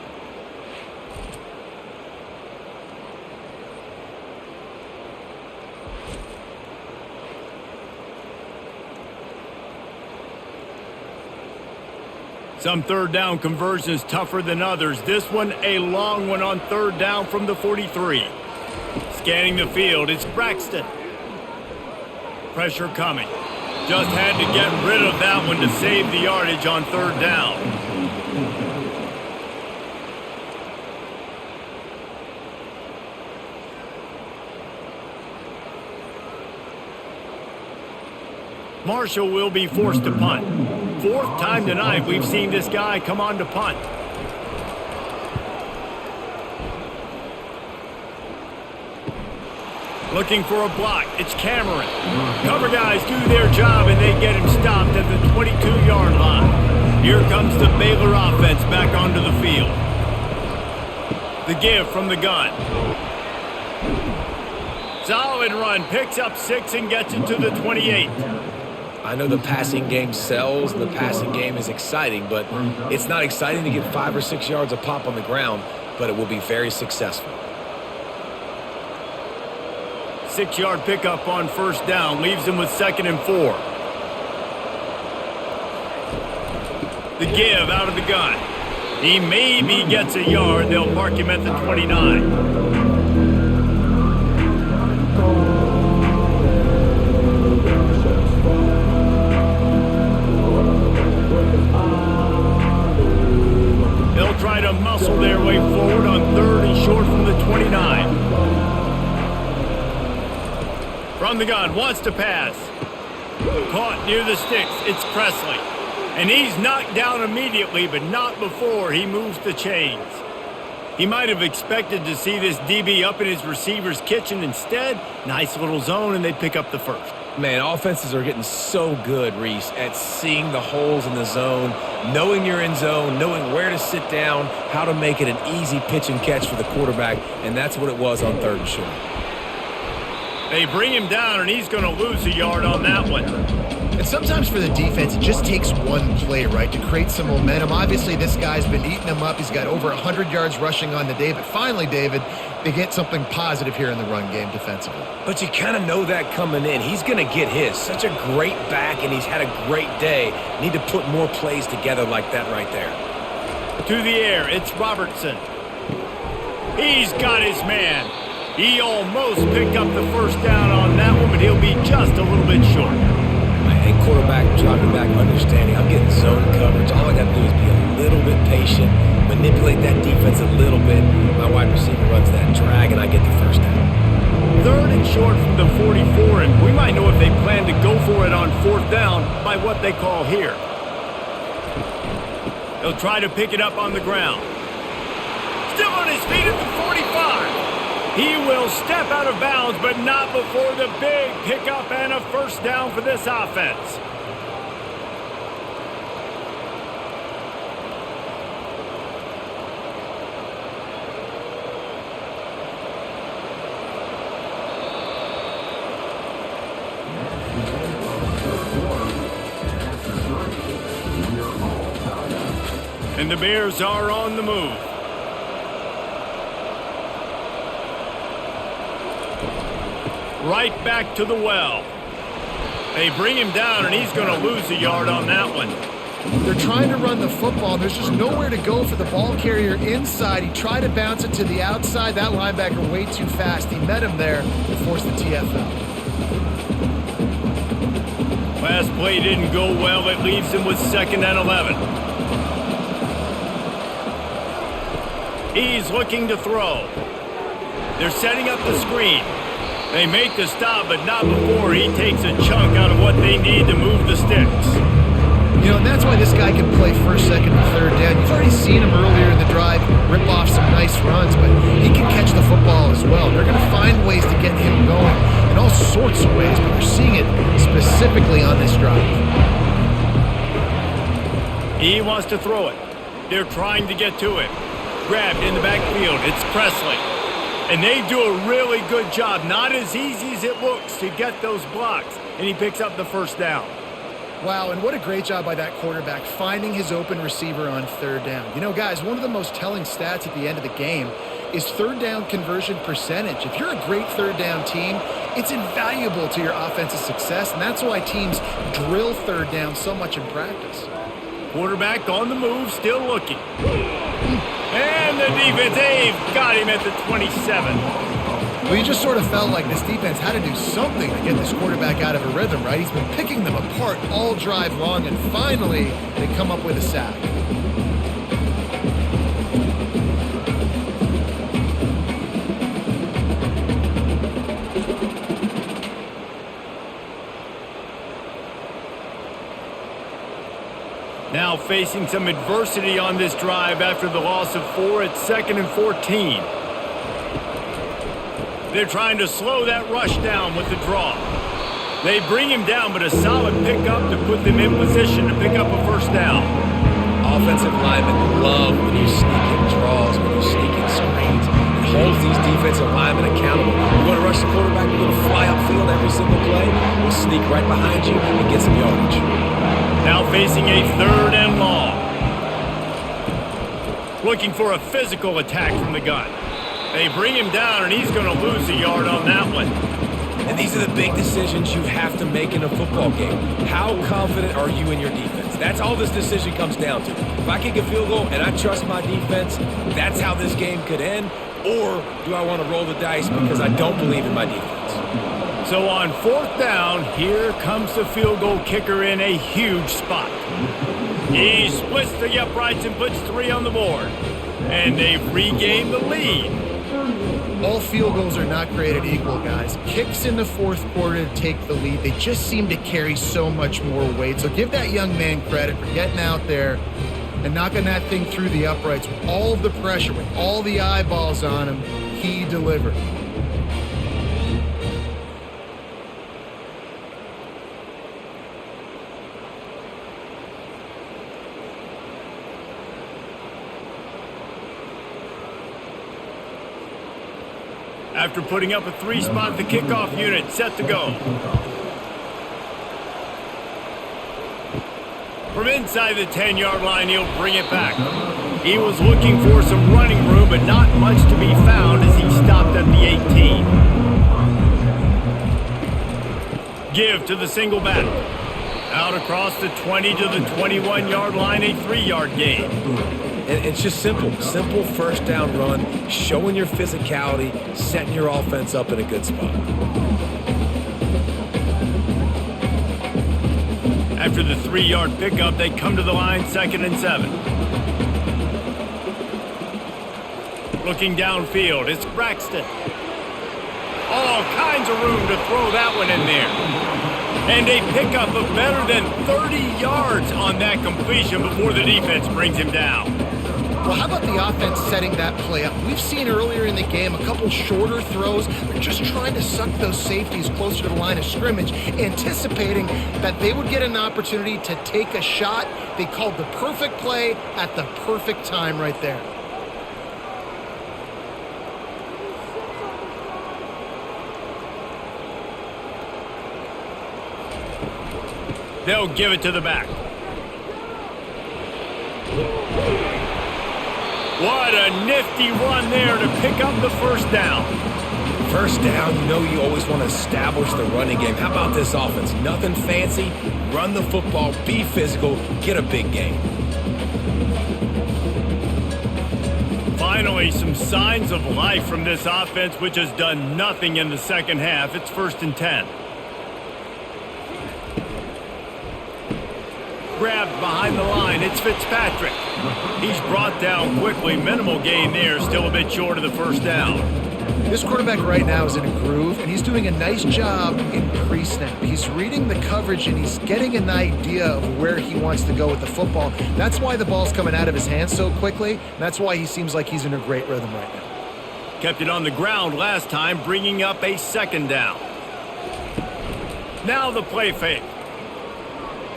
Some 3rd down conversions tougher than others. This one a long one on 3rd down from the 43. Scanning the field, it's Braxton. Pressure coming. Just had to get rid of that one to save the yardage on 3rd down. Marshall will be forced to punt. 4th time tonight we've seen this guy come on to punt. Looking for a block. It's Cameron. Cover guys do their job, and they get him stopped at the 22-yard line. Here comes the Baylor offense back onto the field. The give from the gun. Solid run. Picks up 6 and gets it to the 28. I know the passing game sells, and the passing game is exciting, but it's not exciting to get 5 or 6 yards a pop on the ground, but it will be very successful. 6-yard pickup on 1st down leaves him with 2nd and 4. The give out of the gun. He maybe gets a yard. They'll mark him at the 29. They'll try to muscle their way forward on 3rd and short from the 29. From the gun, wants to pass. Caught near the sticks, it's Presley. And he's knocked down immediately, but not before he moves the chains. He might have expected to see this DB up in his receiver's kitchen. Instead, nice little zone, and they pick up the first. Man, offenses are getting so good, Reese, at seeing the holes in the zone, knowing you're in zone, knowing where to sit down, how to make it an easy pitch and catch for the quarterback, and that's what it was on 3rd and short. They bring him down, and he's going to lose a yard on that one. And sometimes for the defense, it just takes one play, right, to create some momentum. Obviously, this guy's been eating them up. He's got over 100 yards rushing on the day. But finally, David, they get something positive here in the run game defensively. But you kind of know that coming in. He's going to get his. Such a great back, and he's had a great day. Need to put more plays together like that right there. To the air, it's Robertson. He's got his man. He almost picked up the first down on that one, but he'll be just a little bit short. And quarterback, dropping back, understanding I'm getting zone coverage. All I got to do is be a little bit patient, manipulate that defense a little bit. My wide receiver runs that drag, and I get the first down. 3rd and short from the 44, and we might know if they plan to go for it on 4th down by what they call here. He'll try to pick it up on the ground. Still on his feet at the 45. He will step out of bounds, but not before the big pickup and a first down for this offense. And the Bears are on the move. Right back to the well. They bring him down, and he's going to lose a yard on that one. They're trying to run the football. There's just nowhere to go for the ball carrier inside. He tried to bounce it to the outside. That linebacker way too fast. He met him there and forced the TFL. Last play didn't go well. It leaves him with 2nd and 11. He's looking to throw. They're setting up the screen. They make the stop, but not before he takes a chunk out of what they need to move the sticks. You know, and that's why this guy can play 1st, 2nd, and 3rd down. You've already seen him earlier in the drive rip off some nice runs, but he can catch the football as well. They're going to find ways to get him going in all sorts of ways, but we're seeing it specifically on this drive. He wants to throw it. They're trying to get to it. Grabbed in the backfield. It's Presley. And they do a really good job. Not as easy as it looks to get those blocks. And he picks up the first down. Wow, and what a great job by that quarterback finding his open receiver on 3rd down. You know, guys, one of the most telling stats at the end of the game is 3rd down conversion percentage. If you're a great 3rd down team, it's invaluable to your offensive success, and that's why teams drill 3rd down so much in practice. Quarterback on the move, still looking. And the defense, they've got him at the 27. Well, you just sort of felt like this defense had to do something to get this quarterback out of a rhythm, right? He's been picking them apart all drive long, and finally they come up with a sack. Now facing some adversity on this drive after the loss of 4 at 2nd and 14. They're trying to slow that rush down with the draw. They bring him down, but a solid pickup to put them in position to pick up a first down. Offensive linemen love when you sneak in draws, when you sneak in screens. It holds these defensive linemen accountable. You want to rush the quarterback, we're going to fly upfield every single play. We'll sneak right behind you and get some yardage. Now facing a 3rd and long. Looking for a physical attack from the gun. They bring him down, and he's going to lose a yard on that one. And these are the big decisions you have to make in a football game. How confident are you in your defense? That's all this decision comes down to. If I kick a field goal and I trust my defense, that's how this game could end. Or do I want to roll the dice because I don't believe in my defense? So on 4th down, here comes the field goal kicker in a huge spot. He splits the uprights and puts 3 on the board. And they've regained the lead. All all field goals are not created equal, guys. Kicks in the fourth quarter to take the lead, they just seem to carry so much more weight. So give that young man credit for getting out there and knocking that thing through the uprights with all of the pressure, with all the eyeballs on him. He delivered. After putting up a 3-spot, the kickoff unit set to go. From inside the 10-yard line, he'll bring it back. He was looking for some running room, but not much to be found as he stopped at the 18. Give to the single back. Out across the 20 to the 21-yard line, a 3-yard gain. And it's just simple first down run, showing your physicality, setting your offense up in a good spot. After the 3-yard pickup, they come to the line, 2nd and 7. Looking downfield, it's Braxton. All kinds of room to throw that one in there. And a pickup of better than 30 yards on that completion before the defense brings him down. Well, how about the offense setting that play up? We've seen earlier in the game a couple shorter throws. They're just trying to suck those safeties closer to the line of scrimmage, anticipating that they would get an opportunity to take a shot. They called the perfect play at the perfect time right there. They'll give it to the back. What a nifty run there to pick up the first down. First down, you always want to establish the running game. How about this offense? Nothing fancy. Run the football, be physical, get a big gain. Finally, some signs of life from this offense, which has done nothing in the second half. It's 1st and 10. Grabbed behind the line, it's Fitzpatrick. He's brought down quickly. Minimal gain there, still a bit short of the first down. This quarterback right now is in a groove, and he's doing a nice job in pre-snap. He's reading the coverage, and he's getting an idea of where he wants to go with the football. That's why the ball's coming out of his hands so quickly. That's why he seems like he's in a great rhythm right now. Kept it on the ground last time, bringing up a 2nd down. Now the play fake.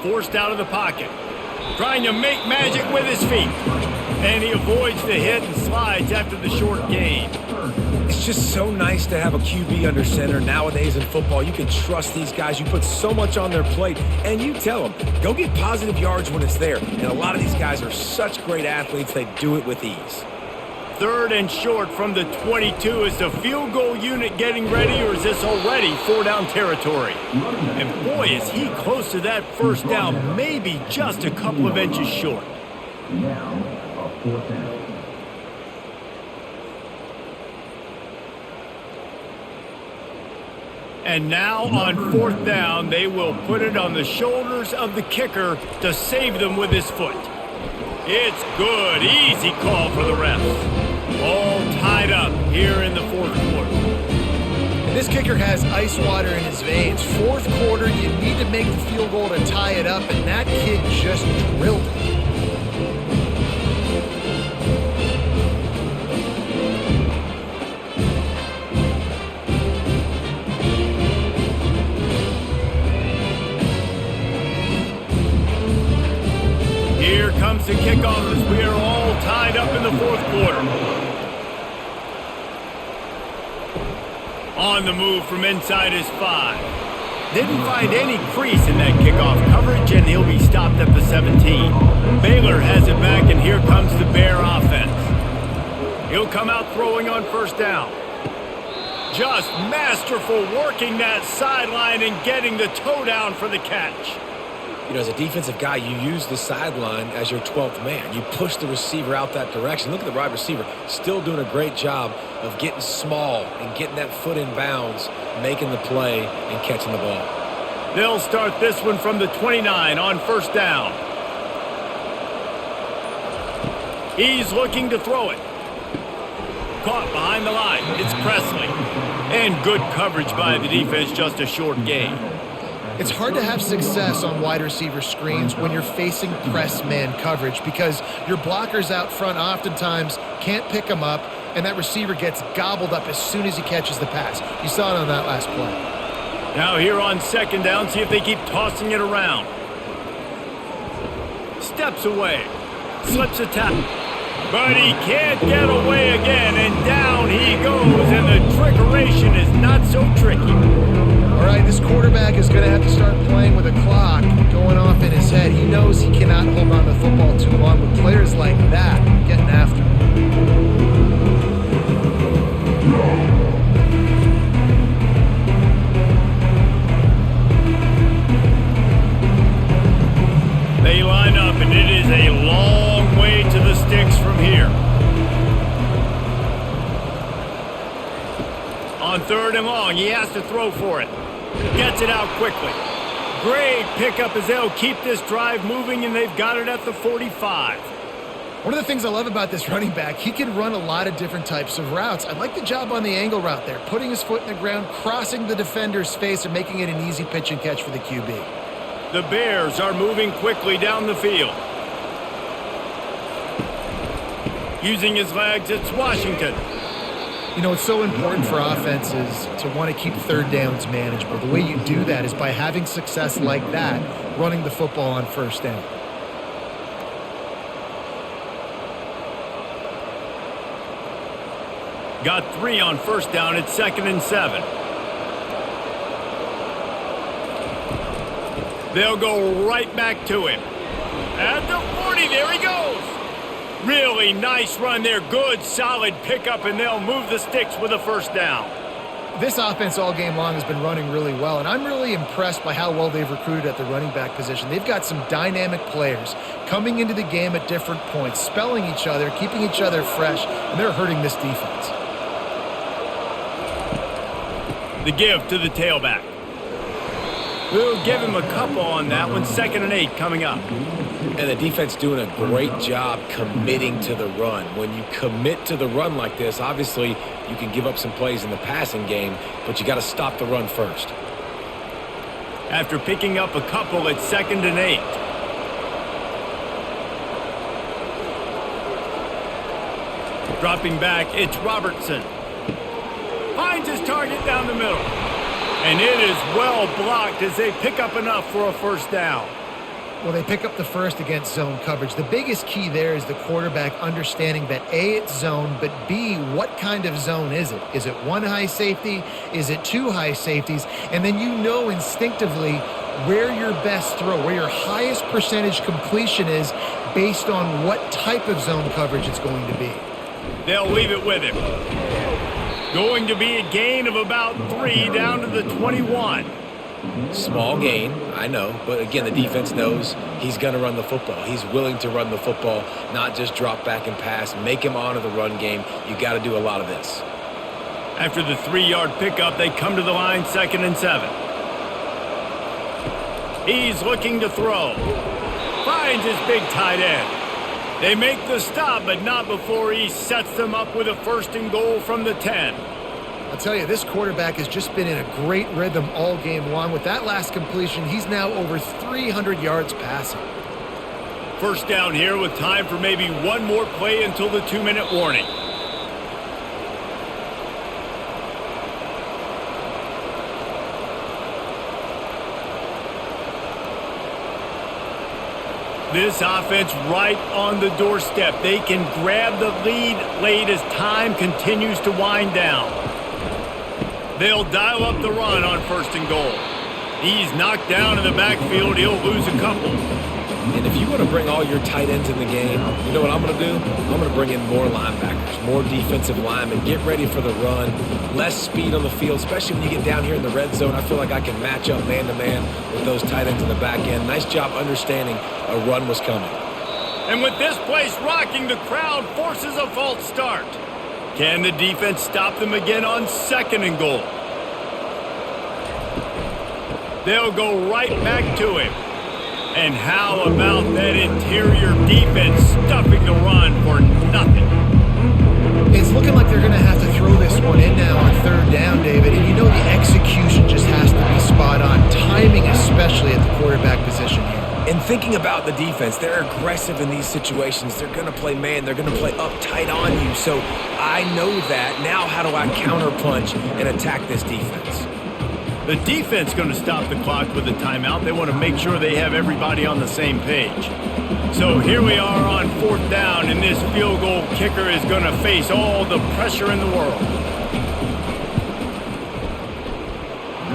Forced out of the pocket. Trying to make magic with his feet. And he avoids the hit and slides after the short gain. It's just so nice to have a QB under center. Nowadays in football, you can trust these guys. You put so much on their plate, and you tell them, go get positive yards when it's there. And a lot of these guys are such great athletes, they do it with ease. 3rd and short from the 22. Is the field goal unit getting ready, or is this already 4-down territory? And boy, is he close to that first down, maybe just a couple of inches short. Now, a 4th down. And now on 4th down, they will put it on the shoulders of the kicker to save them with his foot. It's good. Easy call for the refs. All tied up here in the 4th quarter. And this kicker has ice water in his veins. 4th quarter, you need to make the field goal to tie it up, and that kid just drilled it. Here comes the kickoff as we are all tied up in the 4th quarter. On the move from inside his 5. Didn't find any crease in that kickoff coverage, and he'll be stopped at the 17. Baylor has it back, and here comes the Bear offense. He'll come out throwing on 1st down. Just masterful working that sideline and getting the toe down for the catch. As a defensive guy, you use the sideline as your 12th man. You push the receiver out that direction. Look at the wide receiver, still doing a great job of getting small and getting that foot in bounds, making the play and catching the ball. They'll start this one from the 29 on 1st down. He's looking to throw it. Caught behind the line. It's Presley. And good coverage by the defense, just a short gain. It's hard to have success on wide receiver screens when you're facing press man coverage because your blockers out front oftentimes can't pick them up, and that receiver gets gobbled up as soon as he catches the pass. You saw it on that last play. Now here on second down, see if they keep tossing it around. Steps away. Slips a tackle. But he can't get away again, and down he goes, and the trickeration is not so tricky. All right, this quarterback is going to have to start playing with a clock going off in his head. He knows he cannot hold on to the football too long with players like that getting after him. They line up, and it is a long way to the sticks from here. On third and long, he has to throw for it. Gets it out quickly. Great pickup as they'll keep this drive moving, and they've got it at the 45. One of the things I love about this running back, he can run a lot of different types of routes. I like the job on the angle route there, putting his foot in the ground, crossing the defender's face, and making it an easy pitch and catch for the QB. The Bears are moving quickly down the field. Using his legs, it's Washington. You know, it's so important for offenses to want to keep third downs manageable. The way you do that is by having success like that, running the football on first down. Got 3 on first down at 2nd and 7. They'll go right back to him. At the 40, there he goes. Really nice run there. Good, solid pickup, and they'll move the sticks with a first down. This offense all game long has been running really well, and I'm really impressed by how well they've recruited at the running back position. They've got some dynamic players coming into the game at different points, spelling each other, keeping each other fresh, and they're hurting this defense. The give to the tailback. We'll give him a couple on that one. 2nd and 8 coming up. And the defense doing a great job committing to the run. When you commit to the run like this, obviously you can give up some plays in the passing game, but you got to stop the run first. After picking up a couple at 2nd and 8. Dropping back, it's Robertson. Finds his target down the middle. And it is well blocked as they pick up enough for a first down. Well, they pick up the first against zone coverage. The biggest key there is the quarterback understanding that A, it's zone, but B, what kind of zone is it? Is it one high safety? Is it two high safeties? And then you know instinctively where your best throw, where your highest percentage completion is based on what type of zone coverage it's going to be. They'll leave it with him. Going to be a gain of about 3 down to the 21. Small gain, I know, but again, the defense knows he's going to run the football. He's willing to run the football, not just drop back and pass, make him honor the run game. You got to do a lot of this. After the 3-yard pickup, they come to the line, 2nd and 7. He's looking to throw. Finds his big tight end. They make the stop, but not before he sets them up with a 1st and goal from the 10. I'll tell you, this quarterback has just been in a great rhythm all game long. With that last completion, he's now over 300 yards passing. First down here with time for maybe one more play until the 2-minute warning. This offense right on the doorstep. They can grab the lead late as time continues to wind down. They'll dial up the run on 1st and goal. He's knocked down in the backfield. He'll lose a couple. And if you want to bring all your tight ends in the game, you know what I'm going to do? I'm going to bring in more linebackers, more defensive linemen, get ready for the run, less speed on the field, especially when you get down here in the red zone. I feel like I can match up man-to-man with those tight ends in the back end. Nice job understanding a run was coming. And with this place rocking, the crowd forces a false start. Can the defense stop them again on 2nd and goal? They'll go right back to him. And how about that interior defense stuffing the run for nothing? It's looking like they're going to have to throw this one in now on third down, David, and you know the execution just has to be spot on. Timing especially at the quarterback position here. And thinking about the defense, they're aggressive in these situations. They're going to play man. They're going to play up tight on you. So I know that. Now how do I counterpunch and attack this defense? The defense going to stop the clock with a timeout. They want to make sure they have everybody on the same page. So here we are on fourth down, and this field goal kicker is going to face all the pressure in the world.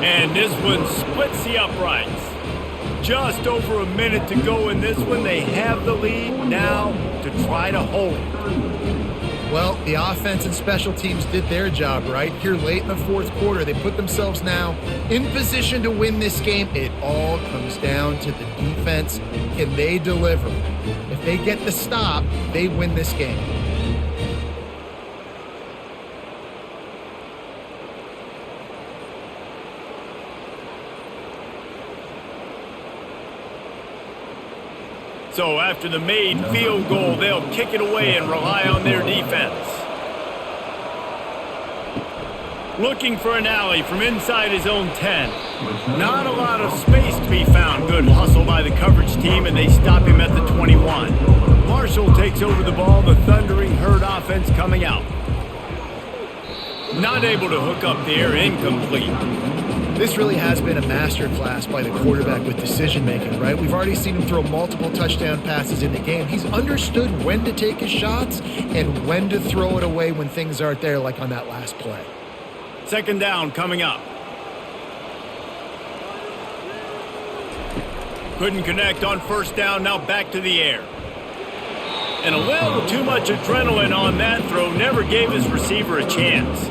And this one splits the uprights. Just over a minute to go in this one. They have the lead now to try to hold it. Well, the offense and special teams did their job, right? Here late in the fourth quarter, they put themselves now in position to win this game. It all comes down to the defense. Can they deliver? If they get the stop, they win this game. So after the made field goal, they'll kick it away and rely on their defense. Looking for an alley from inside his own 10. Not a lot of space to be found. Good hustle by the coverage team, and they stop him at the 21. Marshall takes over the ball. The Thundering Herd offense coming out. Not able to hook up there. Incomplete. This really has been a masterclass by the quarterback with decision-making, right? We've already seen him throw multiple touchdown passes in the game. He's understood when to take his shots and when to throw it away when things aren't there, like on that last play. Second down coming up. Couldn't connect on first down, now back to the air. And a little too much adrenaline on that throw, never gave his receiver a chance.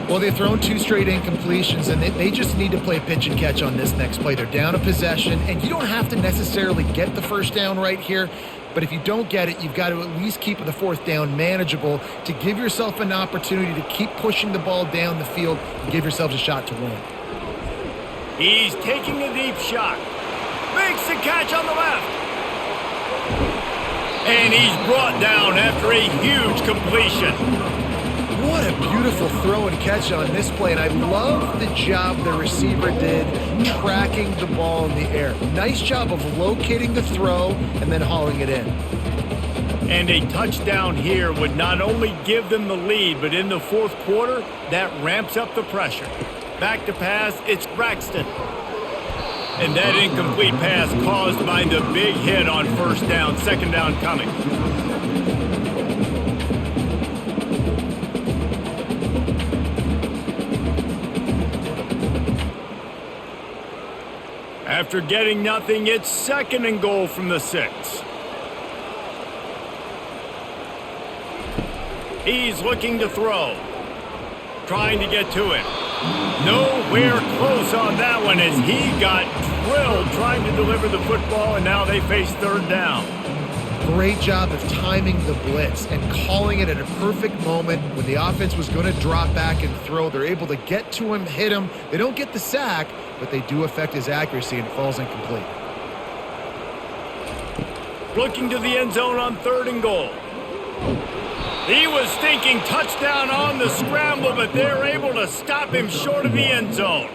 Well, they've thrown two straight incompletions, and they just need to play pitch and catch on this next play. They're down a possession, and you don't have to necessarily get the first down right here, but if you don't get it, you've got to at least keep the fourth down manageable to give yourself an opportunity to keep pushing the ball down the field and give yourselves a shot to win. He's taking a deep shot. Makes the catch on the left. And he's brought down after a huge completion. What a beautiful throw and catch on this play, and I love the job the receiver did tracking the ball in the air. Nice job of locating the throw and then hauling it in. And a touchdown here would not only give them the lead, but in the fourth quarter, that ramps up the pressure. Back to pass, it's Braxton. And that incomplete pass caused by the big hit on first down, second down coming. After getting nothing, it's second and goal from the 6. He's looking to throw. Trying to get to it. Nowhere close on that one as he got drilled trying to deliver the football, and now they face third down. Great job of timing the blitz and calling it at a perfect moment when the offense was going to drop back and throw. They're able to get to him, hit him. They don't get the sack, but they do affect his accuracy and it falls incomplete. Looking to the end zone on third and goal. He was thinking touchdown on the scramble, but they're able to stop him short of the end zone.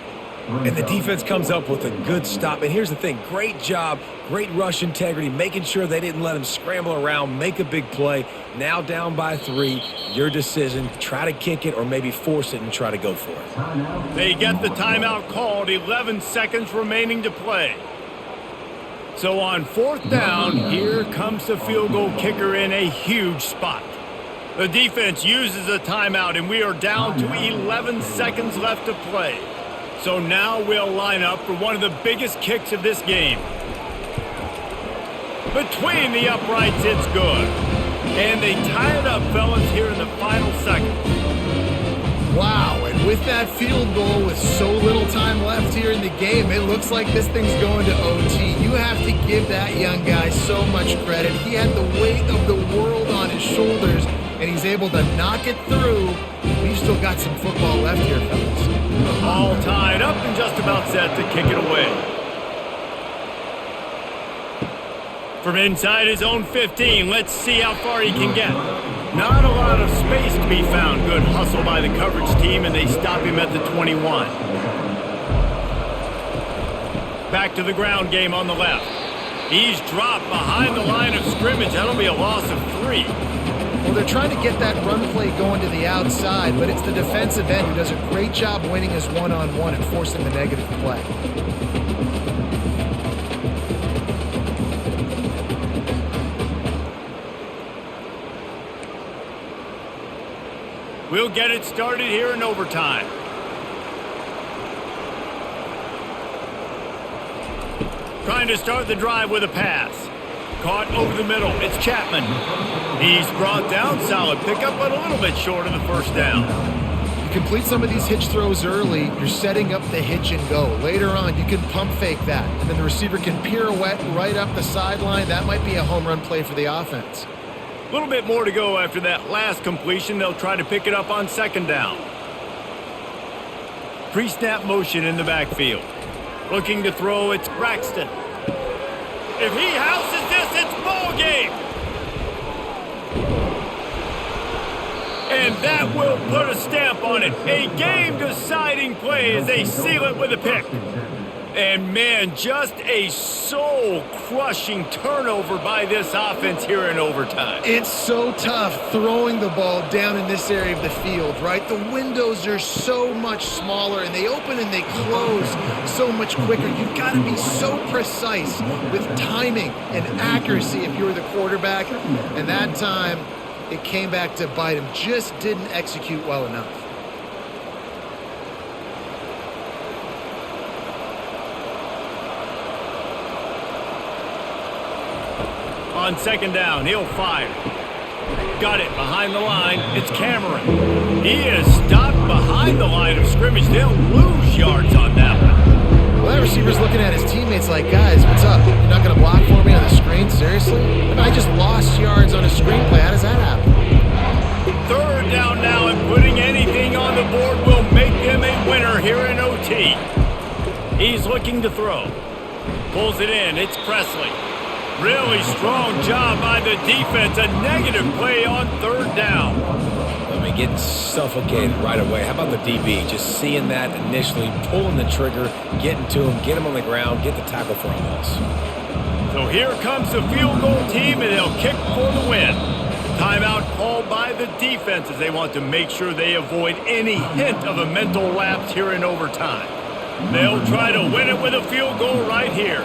And the defense comes up with a good stop. And here's the thing, great job, great rush integrity, making sure they didn't let him scramble around, make a big play. Now down by 3, your decision, try to kick it or maybe force it and try to go for it. They get the timeout called, 11 seconds remaining to play. So on fourth down, here comes the field goal kicker in a huge spot. The defense uses a timeout, and we are down to 11 seconds left to play. So now we'll line up for one of the biggest kicks of this game. Between the uprights, it's good. And they tie it up, fellas, here in the final second. Wow, and with that field goal with so little time left here in the game, it looks like this thing's going to OT. You have to give that young guy so much credit. He had the weight of the world on his shoulders, and he's able to knock it through. We've still got some football left here, fellas. All tied up and just about set to kick it away. From inside his own 15, let's see how far he can get. Not a lot of space to be found. Good hustle by the coverage team, and they stop him at the 21. Back to the ground game on the left. He's dropped behind the line of scrimmage. That'll be a loss of 3. Well, they're trying to get that run play going to the outside, but it's the defensive end who does a great job winning his one-on-one and forcing the negative play. We'll get it started here in overtime. Trying to start the drive with a pass. Caught over the middle. It's Chapman. He's brought down. Solid pickup, but a little bit short of the first down. You complete some of these hitch throws early, you're setting up the hitch and go. Later on, you can pump fake that, and then the receiver can pirouette right up the sideline. That might be a home run play for the offense. A little bit more to go after that last completion. They'll try to pick it up on second down. Pre-snap motion in the backfield. Looking to throw, it's Braxton. If he houses this, it's ball game. And that will put a stamp on it. A game-deciding play as they seal it with a pick. And, man, just a soul-crushing turnover by this offense here in overtime. It's so tough throwing the ball down in this area of the field, right? The windows are so much smaller, and they open and they close so much quicker. You've got to be so precise with timing and accuracy if you're the quarterback. And that time, it came back to bite him. Just didn't execute well enough. On second down, he'll fire. Got it behind the line. It's Cameron. He is stopped behind the line of scrimmage. They'll lose yards on that one. Well, that receiver's looking at his teammates like, guys, what's up? You're not going to block for me on the screen? Seriously? I mean, I just lost yards on a screenplay. How does that happen? Third down now, and putting anything on the board will make them a winner here in OT. He's looking to throw. Pulls it in. It's Presley. Really strong job by the defense. A negative play on third down. I mean, getting suffocated right away. How about the DB? Just seeing that initially, pulling the trigger, getting to him, get him on the ground, get the tackle for a loss. So here comes the field goal team, and they'll kick for the win. Timeout called by the defense as they want to make sure they avoid any hint of a mental lapse here in overtime. They'll try to win it with a field goal right here.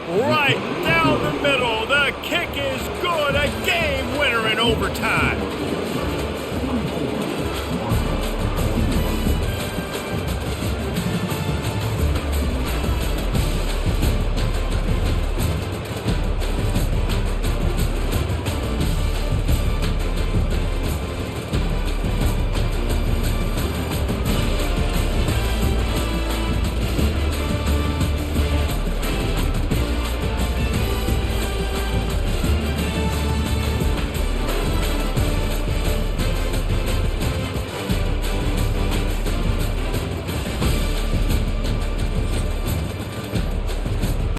Right down the middle. The kick is good. A game winner in overtime.